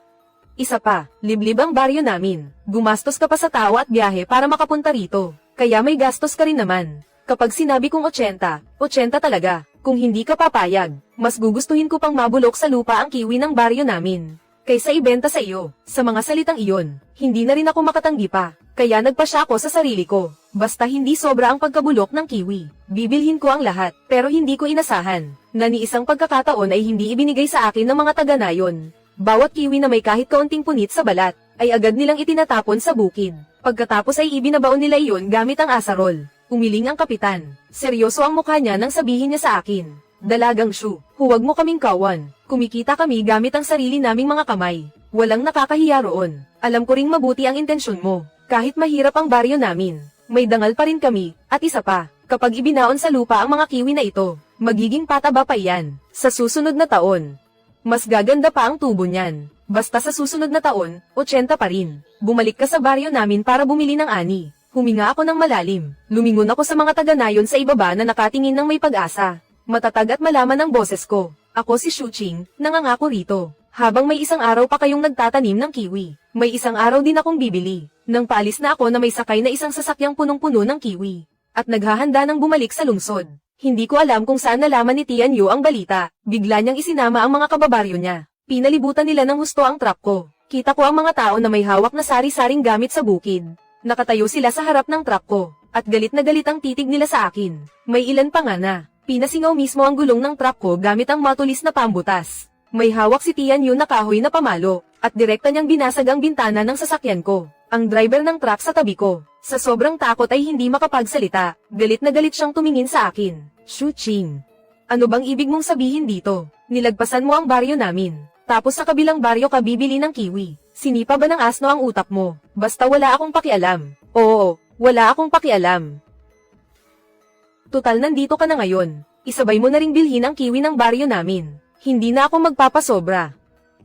Isa pa, liblib ang baryo namin. Gumastos ka pa sa tao at biyahe para makapunta rito. Kaya may gastos ka rin naman. Kapag sinabi kong 80, 80 talaga. Kung hindi ka papayag, mas gugustuhin ko pang mabulok sa lupa ang kiwi ng baryo namin kaysa ibenta sa iyo. Sa mga salitang iyon, hindi na rin ako makatanggi pa. Kaya nagpasya ako sa sarili ko. Basta hindi sobra ang pagkabulok ng kiwi, bibilhin ko ang lahat. Pero hindi ko inasahan na ni isang pagkakataon ay hindi ibinigay sa akin ng mga taga-nayon. Bawat kiwi na may kahit kaunting punit sa balat, ay agad nilang itinatapon sa bukid. Pagkatapos ay ibinabaon nila iyon gamit ang asarol. Umiling ang kapitan. Seryoso ang mukha niya nang sabihin niya sa akin. Dalagang Shu, huwag mo kaming kawan. Kumikita kami gamit ang sarili naming mga kamay. Walang nakakahiya roon. Alam ko ring mabuti ang intensyon mo. Kahit mahirap ang baryo namin, may dangal pa rin kami. At isa pa, kapag ibinaon sa lupa ang mga kiwi na ito, magiging pataba pa iyan. Sa susunod na taon, mas gaganda pa ang tubo niyan. Basta sa susunod na taon, 80 pa rin. Bumalik ka sa baryo namin para bumili ng ani. Huminga ako ng malalim. Lumingon ako sa mga taga-nayon sa ibaba na nakatingin ng may pag-asa. Matatag at malaman ang boses ko. Ako si Shu Qing, nangangako rito. Habang may isang araw pa kayong nagtatanim ng kiwi, may isang araw din akong bibili. Nang paalis na ako na may sakay na isang sasakyang punong-puno ng kiwi. At naghahanda ng bumalik sa lungsod. Hindi ko alam kung saan nalaman ni Tian Yu ang balita. Bigla niyang isinama ang mga kababaryo niya. Pinalibutan nila ng husto ang truck ko. Kita ko ang mga tao na may hawak na sari-saring gamit sa bukid. Nakatayo sila sa harap ng truck ko, at galit na galit ang titig nila sa akin. May ilan pa nga na, pinasingaw mismo ang gulong ng truck ko gamit ang matulis na pambutas. May hawak si Tian Yu na kahoy na pamalo, at direkta niyang binasag ang bintana ng sasakyan ko. Ang driver ng truck sa tabi ko, sa sobrang takot ay hindi makapagsalita. Galit na galit siyang tumingin sa akin. Shu Qing, ano bang ibig mong sabihin dito? Nilagpasan mo ang baryo namin, tapos sa kabilang baryo ka bibili ng kiwi. Sinipa ba ng asno ang utak mo? Basta wala akong pakialam. Oo, wala akong pakialam. Tutal nandito ka na ngayon. Isabay mo na ring bilhin ang kiwi ng baryo namin. Hindi na ako magpapasobra.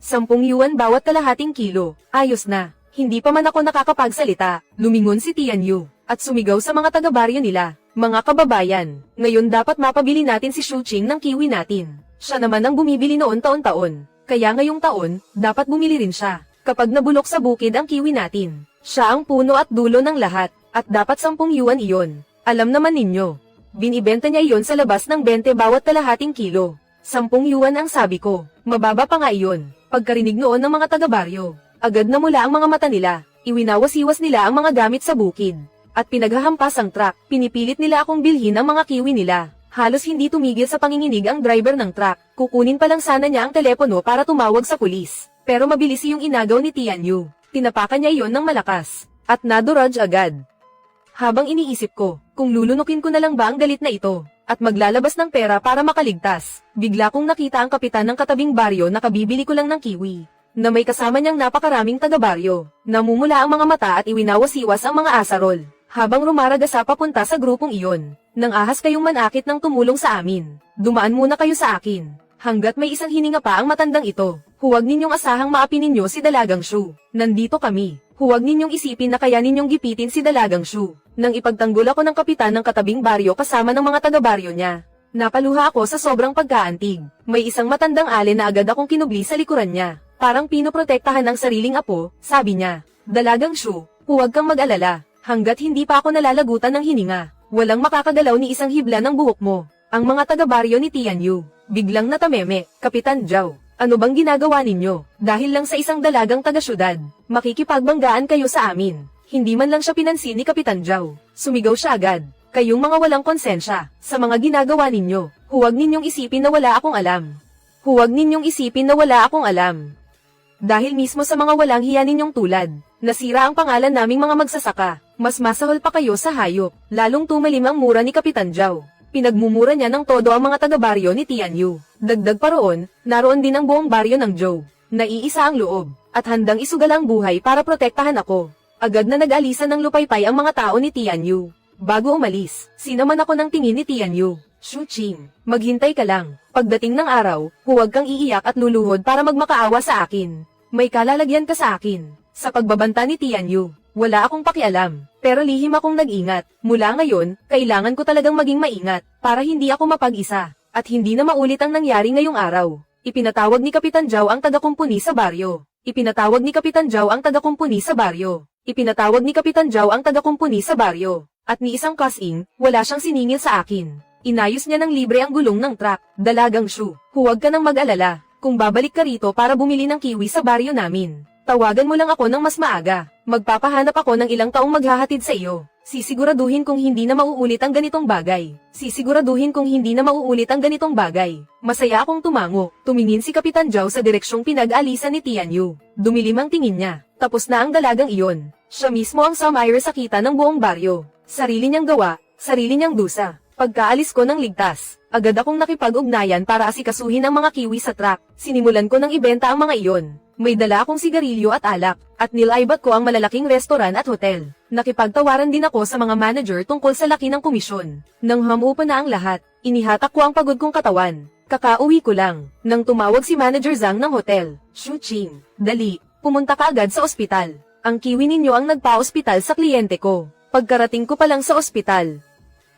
10 yuan bawat kalahating kilo. Ayos na. Hindi pa man ako nakakapagsalita. Lumingon si Tian Yu, at sumigaw sa mga taga-baryo nila. Mga kababayan, ngayon dapat mapabili natin si Shu Qing ng kiwi natin. Siya naman ang bumibili noon taon-taon. Kaya ngayong taon, dapat bumili rin siya. Kapag nabulok sa bukid ang kiwi natin, siya ang puno at dulo ng lahat. At dapat 10 yuan iyon. Alam naman ninyo. Binibenta niya iyon sa labas ng 20 bawat kalahating kilo. 10 yuan ang sabi ko. Mababa pa nga iyon. Pagkarinig noon ng mga taga-baryo, agad na mula ang mga mata nila. Iwinawas-iwas nila ang mga gamit sa bukid. At pinaghahampas ang truck. Pinipilit nila akong bilhin ang mga kiwi nila. Halos hindi tumigil sa panginginig ang driver ng truck. Kukunin pa lang sana niya ang telepono para tumawag sa pulis. Pero mabilis yung inagaw ni Tianyu. Tinapakan niya iyon ng malakas. At naduraj agad. Habang iniisip ko, kung lulunukin ko na lang ba ang galit na ito, at maglalabas ng pera para makaligtas, bigla kong nakita ang kapitan ng katabing baryo na kabibili ko lang ng kiwi, na may kasama niyang napakaraming taga-baryo. Namumula ang mga mata at iwinawas-iwas ang mga asarol, habang rumaragasa papunta sa grupong iyon. Nang ahas kayong manakit ng tumulong sa amin, dumaan muna kayo sa akin. Hanggat may isang hininga pa ang matandang ito, huwag ninyong asahang maapi ninyo si Dalagang Shu. Nandito kami. Huwag ninyong isipin na kaya ninyong gipitin si Dalagang Shu. Nang ipagtanggol ako ng kapitan ng katabing baryo kasama ng mga taga-baryo niya, napaluha ako sa sobrang pagkaantig. May isang matandang alin na agad akong kinubli sa likuran niya. Parang pinoprotektahan ang sariling apo, sabi niya. Dalagang Shu, huwag kang mag-alala. Hanggat hindi pa ako nalalagutan ng hininga, walang makakagalaw ni isang hibla ng buhok mo. Ang mga taga-baryo ni Tianyu, biglang natameme. Kapitan Zhao, ano bang ginagawa ninyo? Dahil lang sa isang dalagang taga-syudad, makikipagbanggaan kayo sa amin. Hindi man lang siya pinansin ni Kapitan Zhao. Sumigaw siya agad. Kayong mga walang konsensya, sa mga ginagawa ninyo, huwag ninyong isipin na wala akong alam. Huwag ninyong isipin na wala akong alam. Dahil mismo sa mga walang hiya ninyong tulad, nasira ang pangalan naming mga magsasaka. Mas masahol pa kayo sa hayop. Lalong tumalim ang mura ni Kapitan Zhao. Pinagmumura niya ng todo ang mga taga-baryo ni Tianyu. Dagdag pa roon, naroon din ang buong baryo ng Zhou. Naiisa ang loob, at handang isugal ang buhay para protektahan ako. Agad na nag-alisan ng lupaypay ang mga tao ni Tianyu. Bago umalis, sinaman ako ng tingin ni Tianyu. Shu Qing, maghintay ka lang. Pagdating ng araw, huwag kang iiyak at luluhod para magmakaawa sa akin. May kalalagyan ka sa akin. Sa pagbabanta ni Tianyu, wala akong pakialam. Pero lihim akong nag-ingat. Mula ngayon, kailangan ko talagang maging maingat, para hindi ako mapag-isa, at hindi na maulit ang nangyari ngayong araw. Ipinatawag ni Kapitan Zhao ang taga-kumpuni sa baryo. Ipinatawag ni Kapitan Zhao ang taga-kumpuni sa baryo. Ipinatawag ni Kapitan Zhao ang taga-kumpuni sa baryo. At ni isang kasing, wala siyang siningil sa akin. Inayos niya ng libre ang gulong ng truck. Dalagang Shu, huwag ka nang mag-alala. Kung babalik ka rito para bumili ng kiwi sa baryo namin, tawagan mo lang ako ng mas maaga. Magpapahanap ako ng ilang taong maghahatid sa iyo. Sisiguraduhin kung hindi na mauulit ang ganitong bagay. Sisiguraduhin kung hindi na mauulit ang ganitong bagay. Masaya akong tumango. Tumingin si Kapitan Zhao sa direksyong pinag-alisan ni Tianyu. Dumilim ang tingin niya. Tapos na ang dalagang iyon. Siya mismo ang samayre sa kita ng buong baryo. Sarili niyang gawa, sarili niyang dusa. Pagkaalis ko ng ligtas, agad akong nakipag-ugnayan para asikasuhin ang mga kiwi sa truck. Sinimulan ko ng ibenta ang mga iyon. May dala akong sigarilyo at alak, at nilaibat ko ang malalaking restoran at hotel. Nakipagtawaran din ako sa mga manager tungkol sa laki ng komisyon. Nang hamupa na ang lahat, inihatak ko ang pagod kong katawan. Kakauwi ko lang, nang tumawag si Manager Zhang ng hotel. Shu Qing, dali, pumunta ka agad sa ospital. Ang kiwi ninyo ang nagpa-ospital sa kliyente ko. Pagkarating ko pa lang sa ospital,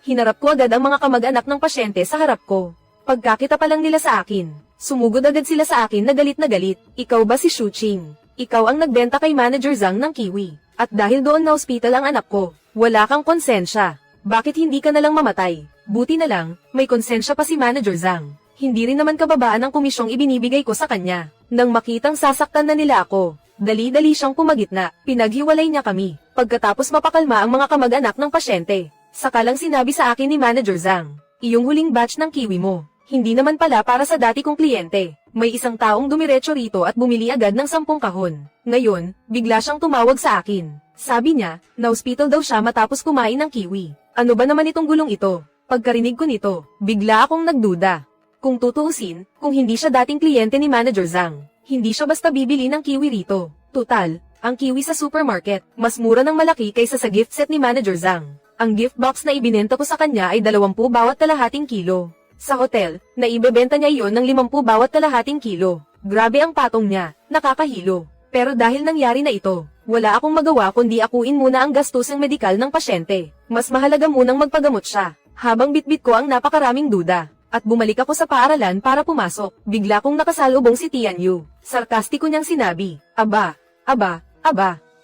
hinarap ko agad ang mga kamag-anak ng pasyente sa harap ko. Pagkakita pa lang nila sa akin, sumugod agad sila sa akin na galit na galit. Ikaw ba si Shu Qing? Ikaw ang nagbenta kay Manager Zhang ng kiwi. At dahil doon na ospital ang anak ko, wala kang konsensya. Bakit hindi ka nalang mamatay? Buti na lang, may konsensya pa si Manager Zhang. Hindi rin naman kababaan ang komisyong ibinibigay ko sa kanya. Nang makitang sasaktan na nila ako, dali-dali siyang pumagitna. Pinaghiwalay niya kami. Pagkatapos mapakalma ang mga kamag-anak ng pasyente, saka lang sinabi sa akin ni Manager Zhang, iyong huling batch ng kiwi mo, hindi naman pala para sa dati kong kliyente. May isang taong dumiretso rito at bumili agad ng 10 kahon. Ngayon, bigla siyang tumawag sa akin. Sabi niya, na-hospital daw siya matapos kumain ng kiwi. Ano ba naman itong gulong ito? Pagkarinig ko nito, bigla akong nagduda. Kung tutuusin, kung hindi siya dating kliyente ni Manager Zhang, hindi siya basta bibili ng kiwi rito. Tutal, ang kiwi sa supermarket, mas mura ng malaki kaysa sa gift set ni Manager Zhang. Ang gift box na ibinenta ko sa kanya ay 20 bawat kalahating kilo. Sa hotel, naibebenta niya iyon ng 50 bawat kalahating kilo. Grabe ang patong niya, nakakahilo. Pero dahil nangyari na ito, wala akong magawa kundi akuin muna ang gastusang medikal ng pasyente. Mas mahalaga munang magpagamot siya. Habang bitbit ko ang napakaraming duda, at bumalik ako sa paaralan para pumasok, bigla kong nakasalubong si Tianyu. Sarkastiko niyang sinabi, aba,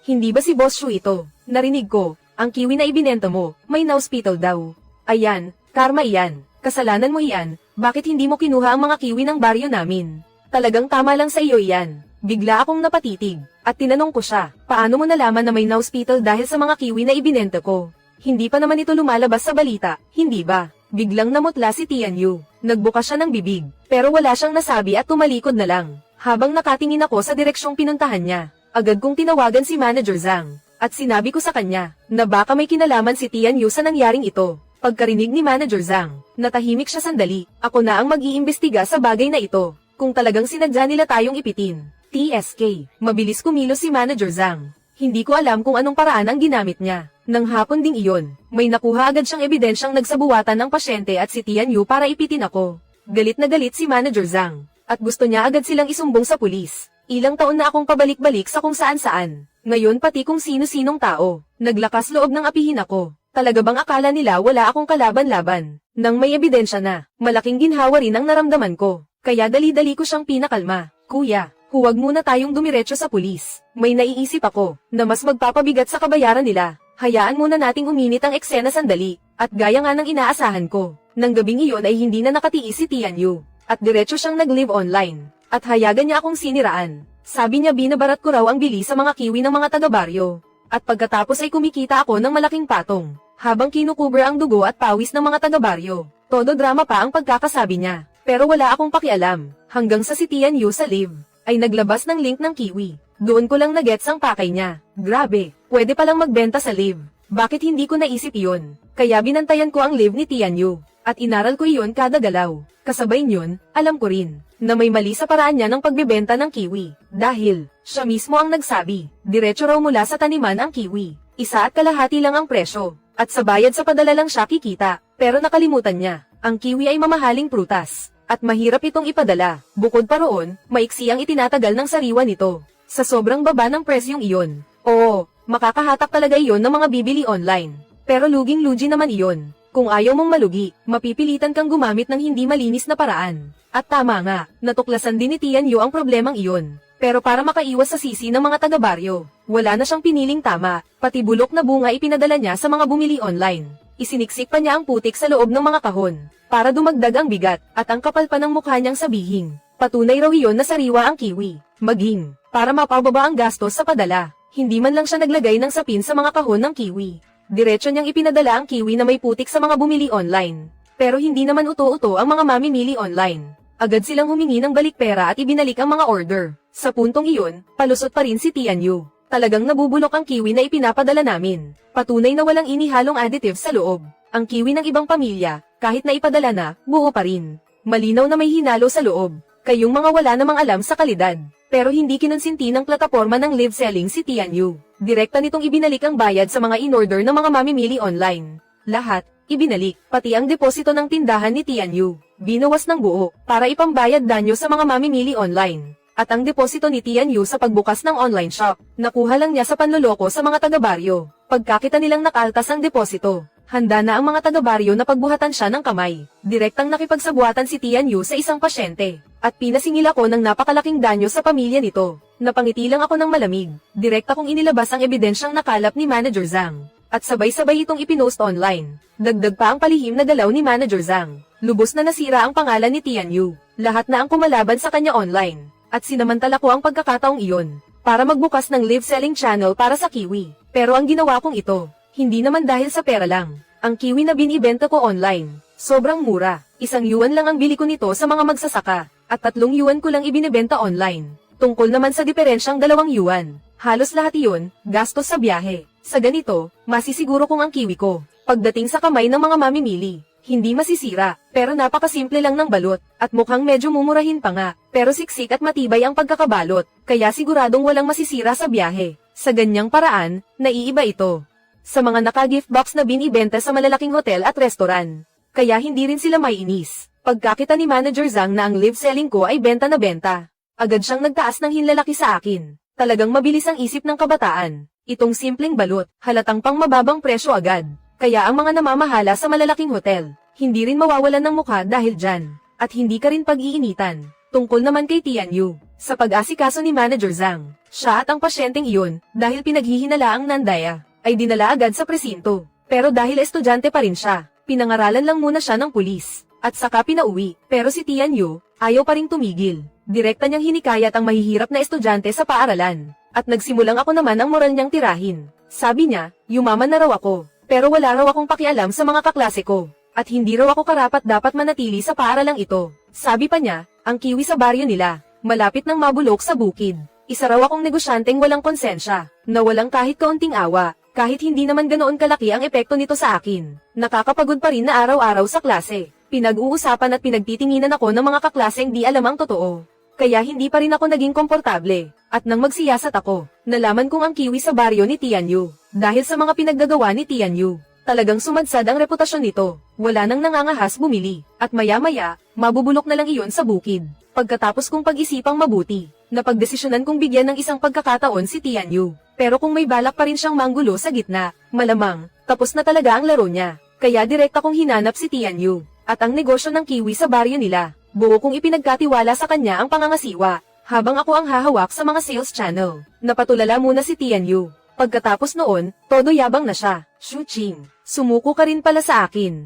hindi ba si Boss Shu ito? Narinig ko, Ang kiwi na ibinenta mo, may na-hospital daw. Ayan, karma iyan. Kasalanan mo iyan, bakit hindi mo kinuha ang mga kiwi ng baryo namin? Talagang tama lang sa iyo iyan. Bigla akong napatitig, at tinanong ko siya, paano mo nalaman na may na-hospital dahil sa mga kiwi na ibinenta ko? Hindi pa naman ito lumalabas sa balita, hindi ba? Biglang namutla si Tian Yu. Nagbukas siya ng bibig, pero wala siyang nasabi at tumalikod na lang. Habang nakatingin ako sa direksyong pinuntahan niya, agad kong tinawagan si Manager Zhang, at sinabi ko sa kanya, na baka may kinalaman si Tian Yu sa nangyaring ito. Pagkarinig ni Manager Zhang, natahimik siya sandali, ako na ang mag-iimbestiga sa bagay na ito, kung talagang sinadya nila tayong ipitin. TSK, mabilis kumilos si Manager Zhang. Hindi ko alam kung anong paraan ang ginamit niya. Nang hapon ding iyon, may nakuha agad siyang ebidensyang nagsabuwatan ng pasyente at si Tian Yu para ipitin ako. Galit na galit si Manager Zhang, at gusto niya agad silang isumbong sa pulis. Ilang taon na akong pabalik-balik sa kung saan-saan. Ngayon pati kung sino-sinong tao, naglakas loob ng apihin ako. Talaga bang akala nila wala akong kalaban-laban? Nang may ebidensya na, malaking ginhawa rin ang naramdaman ko. Kaya dali-dali ko siyang pinakalma. Kuya, huwag muna tayong dumiretso sa pulis. May naiisip ako, na mas magpapabigat sa kabayaran nila. Hayaan muna nating uminit ang eksena sandali. At gaya nga ng inaasahan ko, nang gabing iyon ay hindi na nakatiis si Tian Yu. At diretso siyang nag-live online. At hayagan niya akong siniraan. Sabi niya binabarat ko raw ang bili sa mga kiwi ng mga taga-baryo. At pagkatapos ay kumikita ako ng malaking patong, habang kinukuber ang dugo at pawis ng mga taga-baryo. Todo drama pa ang pagkakasabi niya, pero wala akong pakialam, hanggang sa si Tian Yu sa live, ay naglabas ng link ng kiwi. Doon ko lang nagets ang pakay niya. Grabe, pwede palang magbenta sa live. Bakit hindi ko naisip iyon? Kaya binantayan ko ang live ni Tian Yu, at inaral ko iyon kada galaw. Kasabay niyon, alam ko rin, na may mali sa paraan niya ng pagbebenta ng kiwi. Dahil, siya mismo ang nagsabi, diretso raw mula sa taniman ang kiwi. 1.5 lang ang presyo, at sa bayad sa padala lang siya kikita. Pero nakalimutan niya, ang kiwi ay mamahaling prutas, at mahirap itong ipadala. Bukod pa roon, maiksi ang itinatagal ng sariwa nito. Sa sobrang baba ng presyong iyon. Oo, makakahatak talaga iyon ng mga bibili online. Pero luging-lugi naman iyon. Kung ayaw mong malugi, mapipilitan kang gumamit ng hindi malinis na paraan. At tama nga, natuklasan din ni Tian Yu ang problemang iyon. Pero para makaiwas sa sisi ng mga taga-baryo, wala na siyang piniling tama, pati bulok na bunga ipinadala niya sa mga bumili online. Isiniksik pa niya ang putik sa loob ng mga kahon, para dumagdag ang bigat, at ang kapal pa ng mukha niyang sabihin. Patunay raw iyon na sariwa ang kiwi. Maging, para mapababa ang gastos sa padala, hindi man lang siya naglagay ng sapin sa mga kahon ng kiwi. Diretso niyang ipinadala ang kiwi na may putik sa mga bumili online. Pero hindi naman uto-uto ang mga mamimili online. Agad silang humingi ng balik pera at ibinalik ang mga order. Sa puntong iyon, palusot pa rin si Tian Yu. Talagang nabubulok ang kiwi na ipinapadala namin. Patunay na walang inihalong additive sa loob. Ang kiwi ng ibang pamilya, kahit na ipadala na, buo pa rin. Malinaw na may hinalo sa loob. Kayong mga wala namang alam sa kalidad. Pero hindi kinonsinti ng plataporma ng live selling si Tian Yu. Direkta nitong ibinalik ang bayad sa mga in-order ng mga mamimili online. Lahat, ibinalik, pati ang deposito ng tindahan ni Tian Yu. Binuwas ng buo, para ipambayad danyo sa mga mamimili online. At ang deposito ni Tian Yu sa pagbukas ng online shop, nakuha lang niya sa panloloko sa mga taga-baryo. Pagkakita nilang nakaltas ang deposito, handa na ang mga taga-baryo na pagbuhatan siya ng kamay. Direktang nakipagsabuatan si Tian Yu sa isang pasyente. At pinasingil ako ng napakalaking danyo sa pamilya nito. Napangiti lang ako ng malamig. Direkta kong inilabas ang ebidensyang nakalap ni Manager Zhang. At sabay-sabay itong ipinost online. Dagdag pa ang palihim na galaw ni Manager Zhang. Lubos na nasira ang pangalan ni Tian Yu. Lahat na ang kumalaban sa kanya online. At sinamantala ko ang pagkakataong iyon, para magbukas ng live selling channel para sa kiwi. Pero ang ginawa kong ito, hindi naman dahil sa pera lang. Ang kiwi na binibenta ko online, sobrang mura. 1 yuan lang ang bili ko nito sa mga magsasaka. At 3 yuan ko lang ibinebenta online. Tungkol naman sa diferensyang 2 yuan. Halos lahat iyon, gastos sa biyahe. Sa ganito, masisiguro kong ang kiwi ko, pagdating sa kamay ng mga mamimili, hindi masisira, pero napakasimple lang ng balot, at mukhang medyo mumurahin pa nga, pero siksik at matibay ang pagkakabalot, kaya siguradong walang masisira sa biyahe. Sa ganyang paraan, naiiba ito. Sa mga naka-gift box na binibenta sa malalaking hotel at restoran. Kaya hindi rin sila may inis. Pagkakita ni Manager Zhang na ang live selling ko ay benta na benta, agad siyang nagtaas ng hinlalaki sa akin. Talagang mabilis ang isip ng kabataan. Itong simpleng balot, halatang pang mababang presyo agad. Kaya ang mga namamahala sa malalaking hotel, hindi rin mawawalan ng mukha dahil dyan. At hindi ka rin pag-iinitan. Tungkol naman kay Tian Yu, sa pag-asikaso ni Manager Zhang, siya at ang pasyenteng iyon, dahil pinaghihinala ang Nandaya, ay dinala agad sa presinto. Pero dahil estudyante pa rin siya, pinangaralan lang muna siya ng pulis, at saka pinauwi. Pero si Tian Yu, ayaw pa ring tumigil. Direkta niyang hinikayat ang mahihirap na estudyante sa paaralan. At nagsimulang ako naman ang moral niyang tirahin. Sabi niya, yumaman na raw ako, pero wala raw akong pakialam sa mga kaklase ko. At hindi raw ako karapat dapat manatili sa paaralang ito. Sabi pa niya, ang kiwi sa baryo nila, malapit nang mabulok sa bukid. Isa raw akong negosyanteng walang konsensya, na walang kahit kaunting awa, kahit hindi naman ganoon kalaki ang epekto nito sa akin. Nakakapagod pa rin na araw-araw sa klase. Pinag-uusapan at pinagtitinginan ako ng mga kaklaseng di alam ang totoo. Kaya hindi pa rin ako naging komportable. At nang magsiyasat ako, nalaman kong ang kiwi sa baryo ni Tian Yu. Dahil sa mga pinaggagawa ni Tian Yu, talagang sumadsad ang reputasyon nito. Wala nang nangangahas bumili. At maya-maya, mabubulok na lang iyon sa bukid. Pagkatapos kong pag-isipang mabuti, napagdesisyonan kong bigyan ng isang pagkakataon si Tian Yu. Pero kung may balak pa rin siyang manggulo sa gitna, malamang, tapos na talaga ang laro niya. Kaya direkta kong hinanap si Tian Yu. At ang negosyo ng kiwi sa baryo nila, buo kong ipinagkatiwala sa kanya ang pangangasiwa. Habang ako ang hahawak sa mga sales channel, napatulala muna si Tian Yu. Pagkatapos noon, todo yabang na siya. Shu Qing, sumuko ka rin pala sa akin.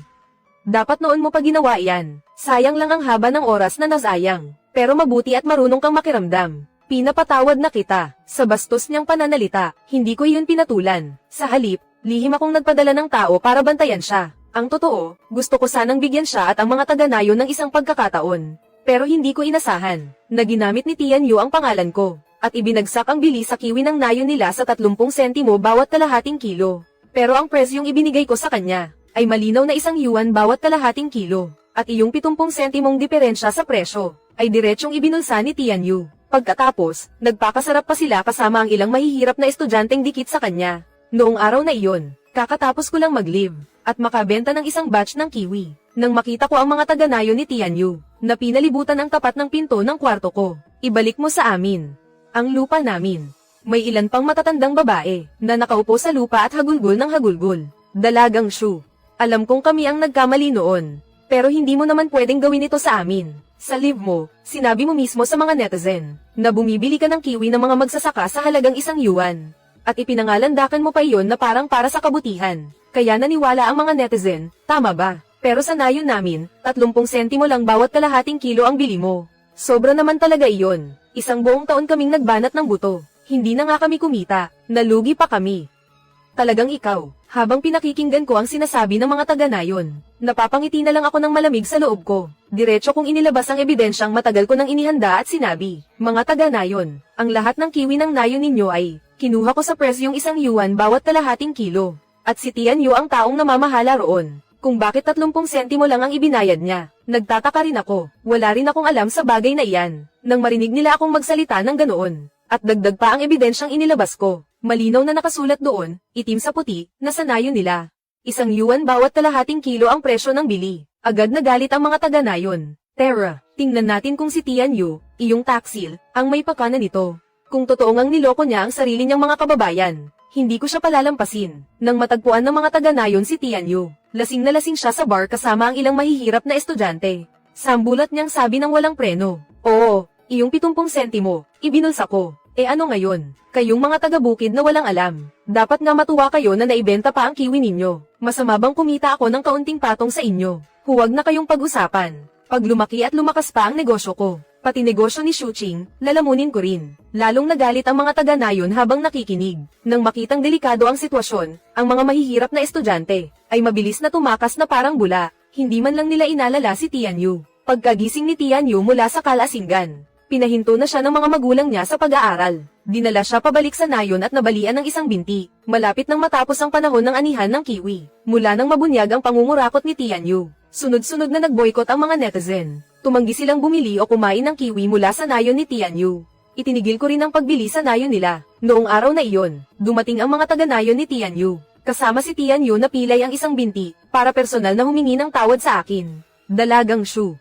Dapat noon mo pa ginawa yan. Sayang lang ang haba ng oras na nasayang. Pero mabuti at marunong kang makiramdam. Pinapatawad na kita. Sa bastos niyang pananalita, hindi ko yun pinatulan. Sa halip, lihim akong nagpadala ng tao para bantayan siya. Ang totoo, gusto ko sanang bigyan siya at ang mga taga-nayon ng isang pagkakataon. Pero hindi ko inasahan na ginamit ni Tian Yu ang pangalan ko. At ibinagsak ang bili sa kiwi ng nayon nila sa 30 sentimo bawat kalahating kilo. Pero ang presyong ibinigay ko sa kanya ay malinaw na 1 yuan bawat kalahating kilo. At iyong 70 sentimong diferensya sa presyo ay diretsyong ibinulsa ni Tian Yu. Pagkatapos, nagpakasarap pa sila kasama ang ilang mahihirap na estudyanteng dikit sa kanya. Noong araw na iyon, kakatapos ko lang mag-leave at makabenta ng isang batch ng kiwi. Nang makita ko ang mga taga-nayon ni Tian Yu, na pinalibutan ang tapat ng pinto ng kwarto ko. Ibalik mo sa amin ang lupa namin. May ilan pang matatandang babae na nakaupo sa lupa at hagulgol ng hagulgol. Dalagang Shu. Alam kong kami ang nagkamali noon. Pero hindi mo naman pwedeng gawin ito sa amin. Sa live mo, sinabi mo mismo sa mga netizen na bumibili ka ng kiwi ng mga magsasaka sa halagang 1 yuan. At ipinangalandakan mo pa iyon na parang para sa kabutihan. Kaya naniwala ang mga netizen, tama ba? Pero sa nayon namin, 30 sentimo lang bawat kalahating kilo ang bili mo. Sobra naman talaga iyon. 1 buong taon kaming nagbanat ng buto. Hindi na nga kami kumita, nalugi pa kami. Talagang ikaw, habang pinakikinggan ko ang sinasabi ng mga taga-nayon, napapangiti na lang ako ng malamig sa loob ko. Diretso kong inilabas ang ebidensyang matagal ko nang inihanda at sinabi, mga taga-nayon, ang lahat ng kiwi ng nayon ninyo ay, kinuha ko sa presyong 1 yuan bawat kalahating kilo. At si Tian Yu ang taong namamahala roon. Kung bakit 30 sentimo lang ang ibinayad niya, nagtataka rin ako, wala rin akong alam sa bagay na iyan. Nang marinig nila akong magsalita ng ganoon, at dagdag pa ang ebidensyang inilabas ko, malinaw na nakasulat doon, itim sa puti, na sa nayon nila. 1 yuan bawat kalahating kilo ang presyo ng bili. Agad nagalit ang mga taga-nayon. Tara, tingnan natin kung si Tian Yu, iyong taksil, ang may pakana nito. Kung totoo ngang niloko niya ang sarili niyang mga kababayan, hindi ko siya palalampasin. Nang matagpuan ng mga taga-nayon si Tian Yu, lasing na lasing siya sa bar kasama ang ilang mahihirap na estudyante. Sambulat niyang sabi ng walang preno, oo, iyong 70 sentimo, ibinulsa ko. Ano ngayon? Kayong mga taga-bukid na walang alam. Dapat nga matuwa kayo na naibenta pa ang kiwi ninyo. Masama bang kumita ako ng kaunting patong sa inyo? Huwag na kayong pag-usapan. Pag lumaki at lumakas pa ang negosyo ko, pati negosyo ni Shu Qing, lalamunin ko rin. Lalong nagalit ang mga taga-nayon habang nakikinig. Nang makitang delikado ang sitwasyon, ang mga mahihirap na estudyante, ay mabilis na tumakas na parang bula. Hindi man lang nila inalala si Tian Yu. Pagkagising ni Tian Yu mula sa kalasingan, pinahinto na siya ng mga magulang niya sa pag-aaral. Dinala siya pabalik sa nayon at nabalian ng isang binti, malapit nang matapos ang panahon ng anihan ng kiwi. Mula nang mabunyag ang pangungurakot ni Tian Yu, sunod-sunod na nag-boycott ang mga netizen. Tumanggi silang bumili o kumain ng kiwi mula sa nayon ni Tian Yu. Itinigil ko rin ang pagbili sa nayon nila. Noong araw na iyon, dumating ang mga taga-nayon ni Tian Yu. Kasama si Tian Yu na pilay ang isang binti, para personal na humingi ng tawad sa akin. Dalagang Shu.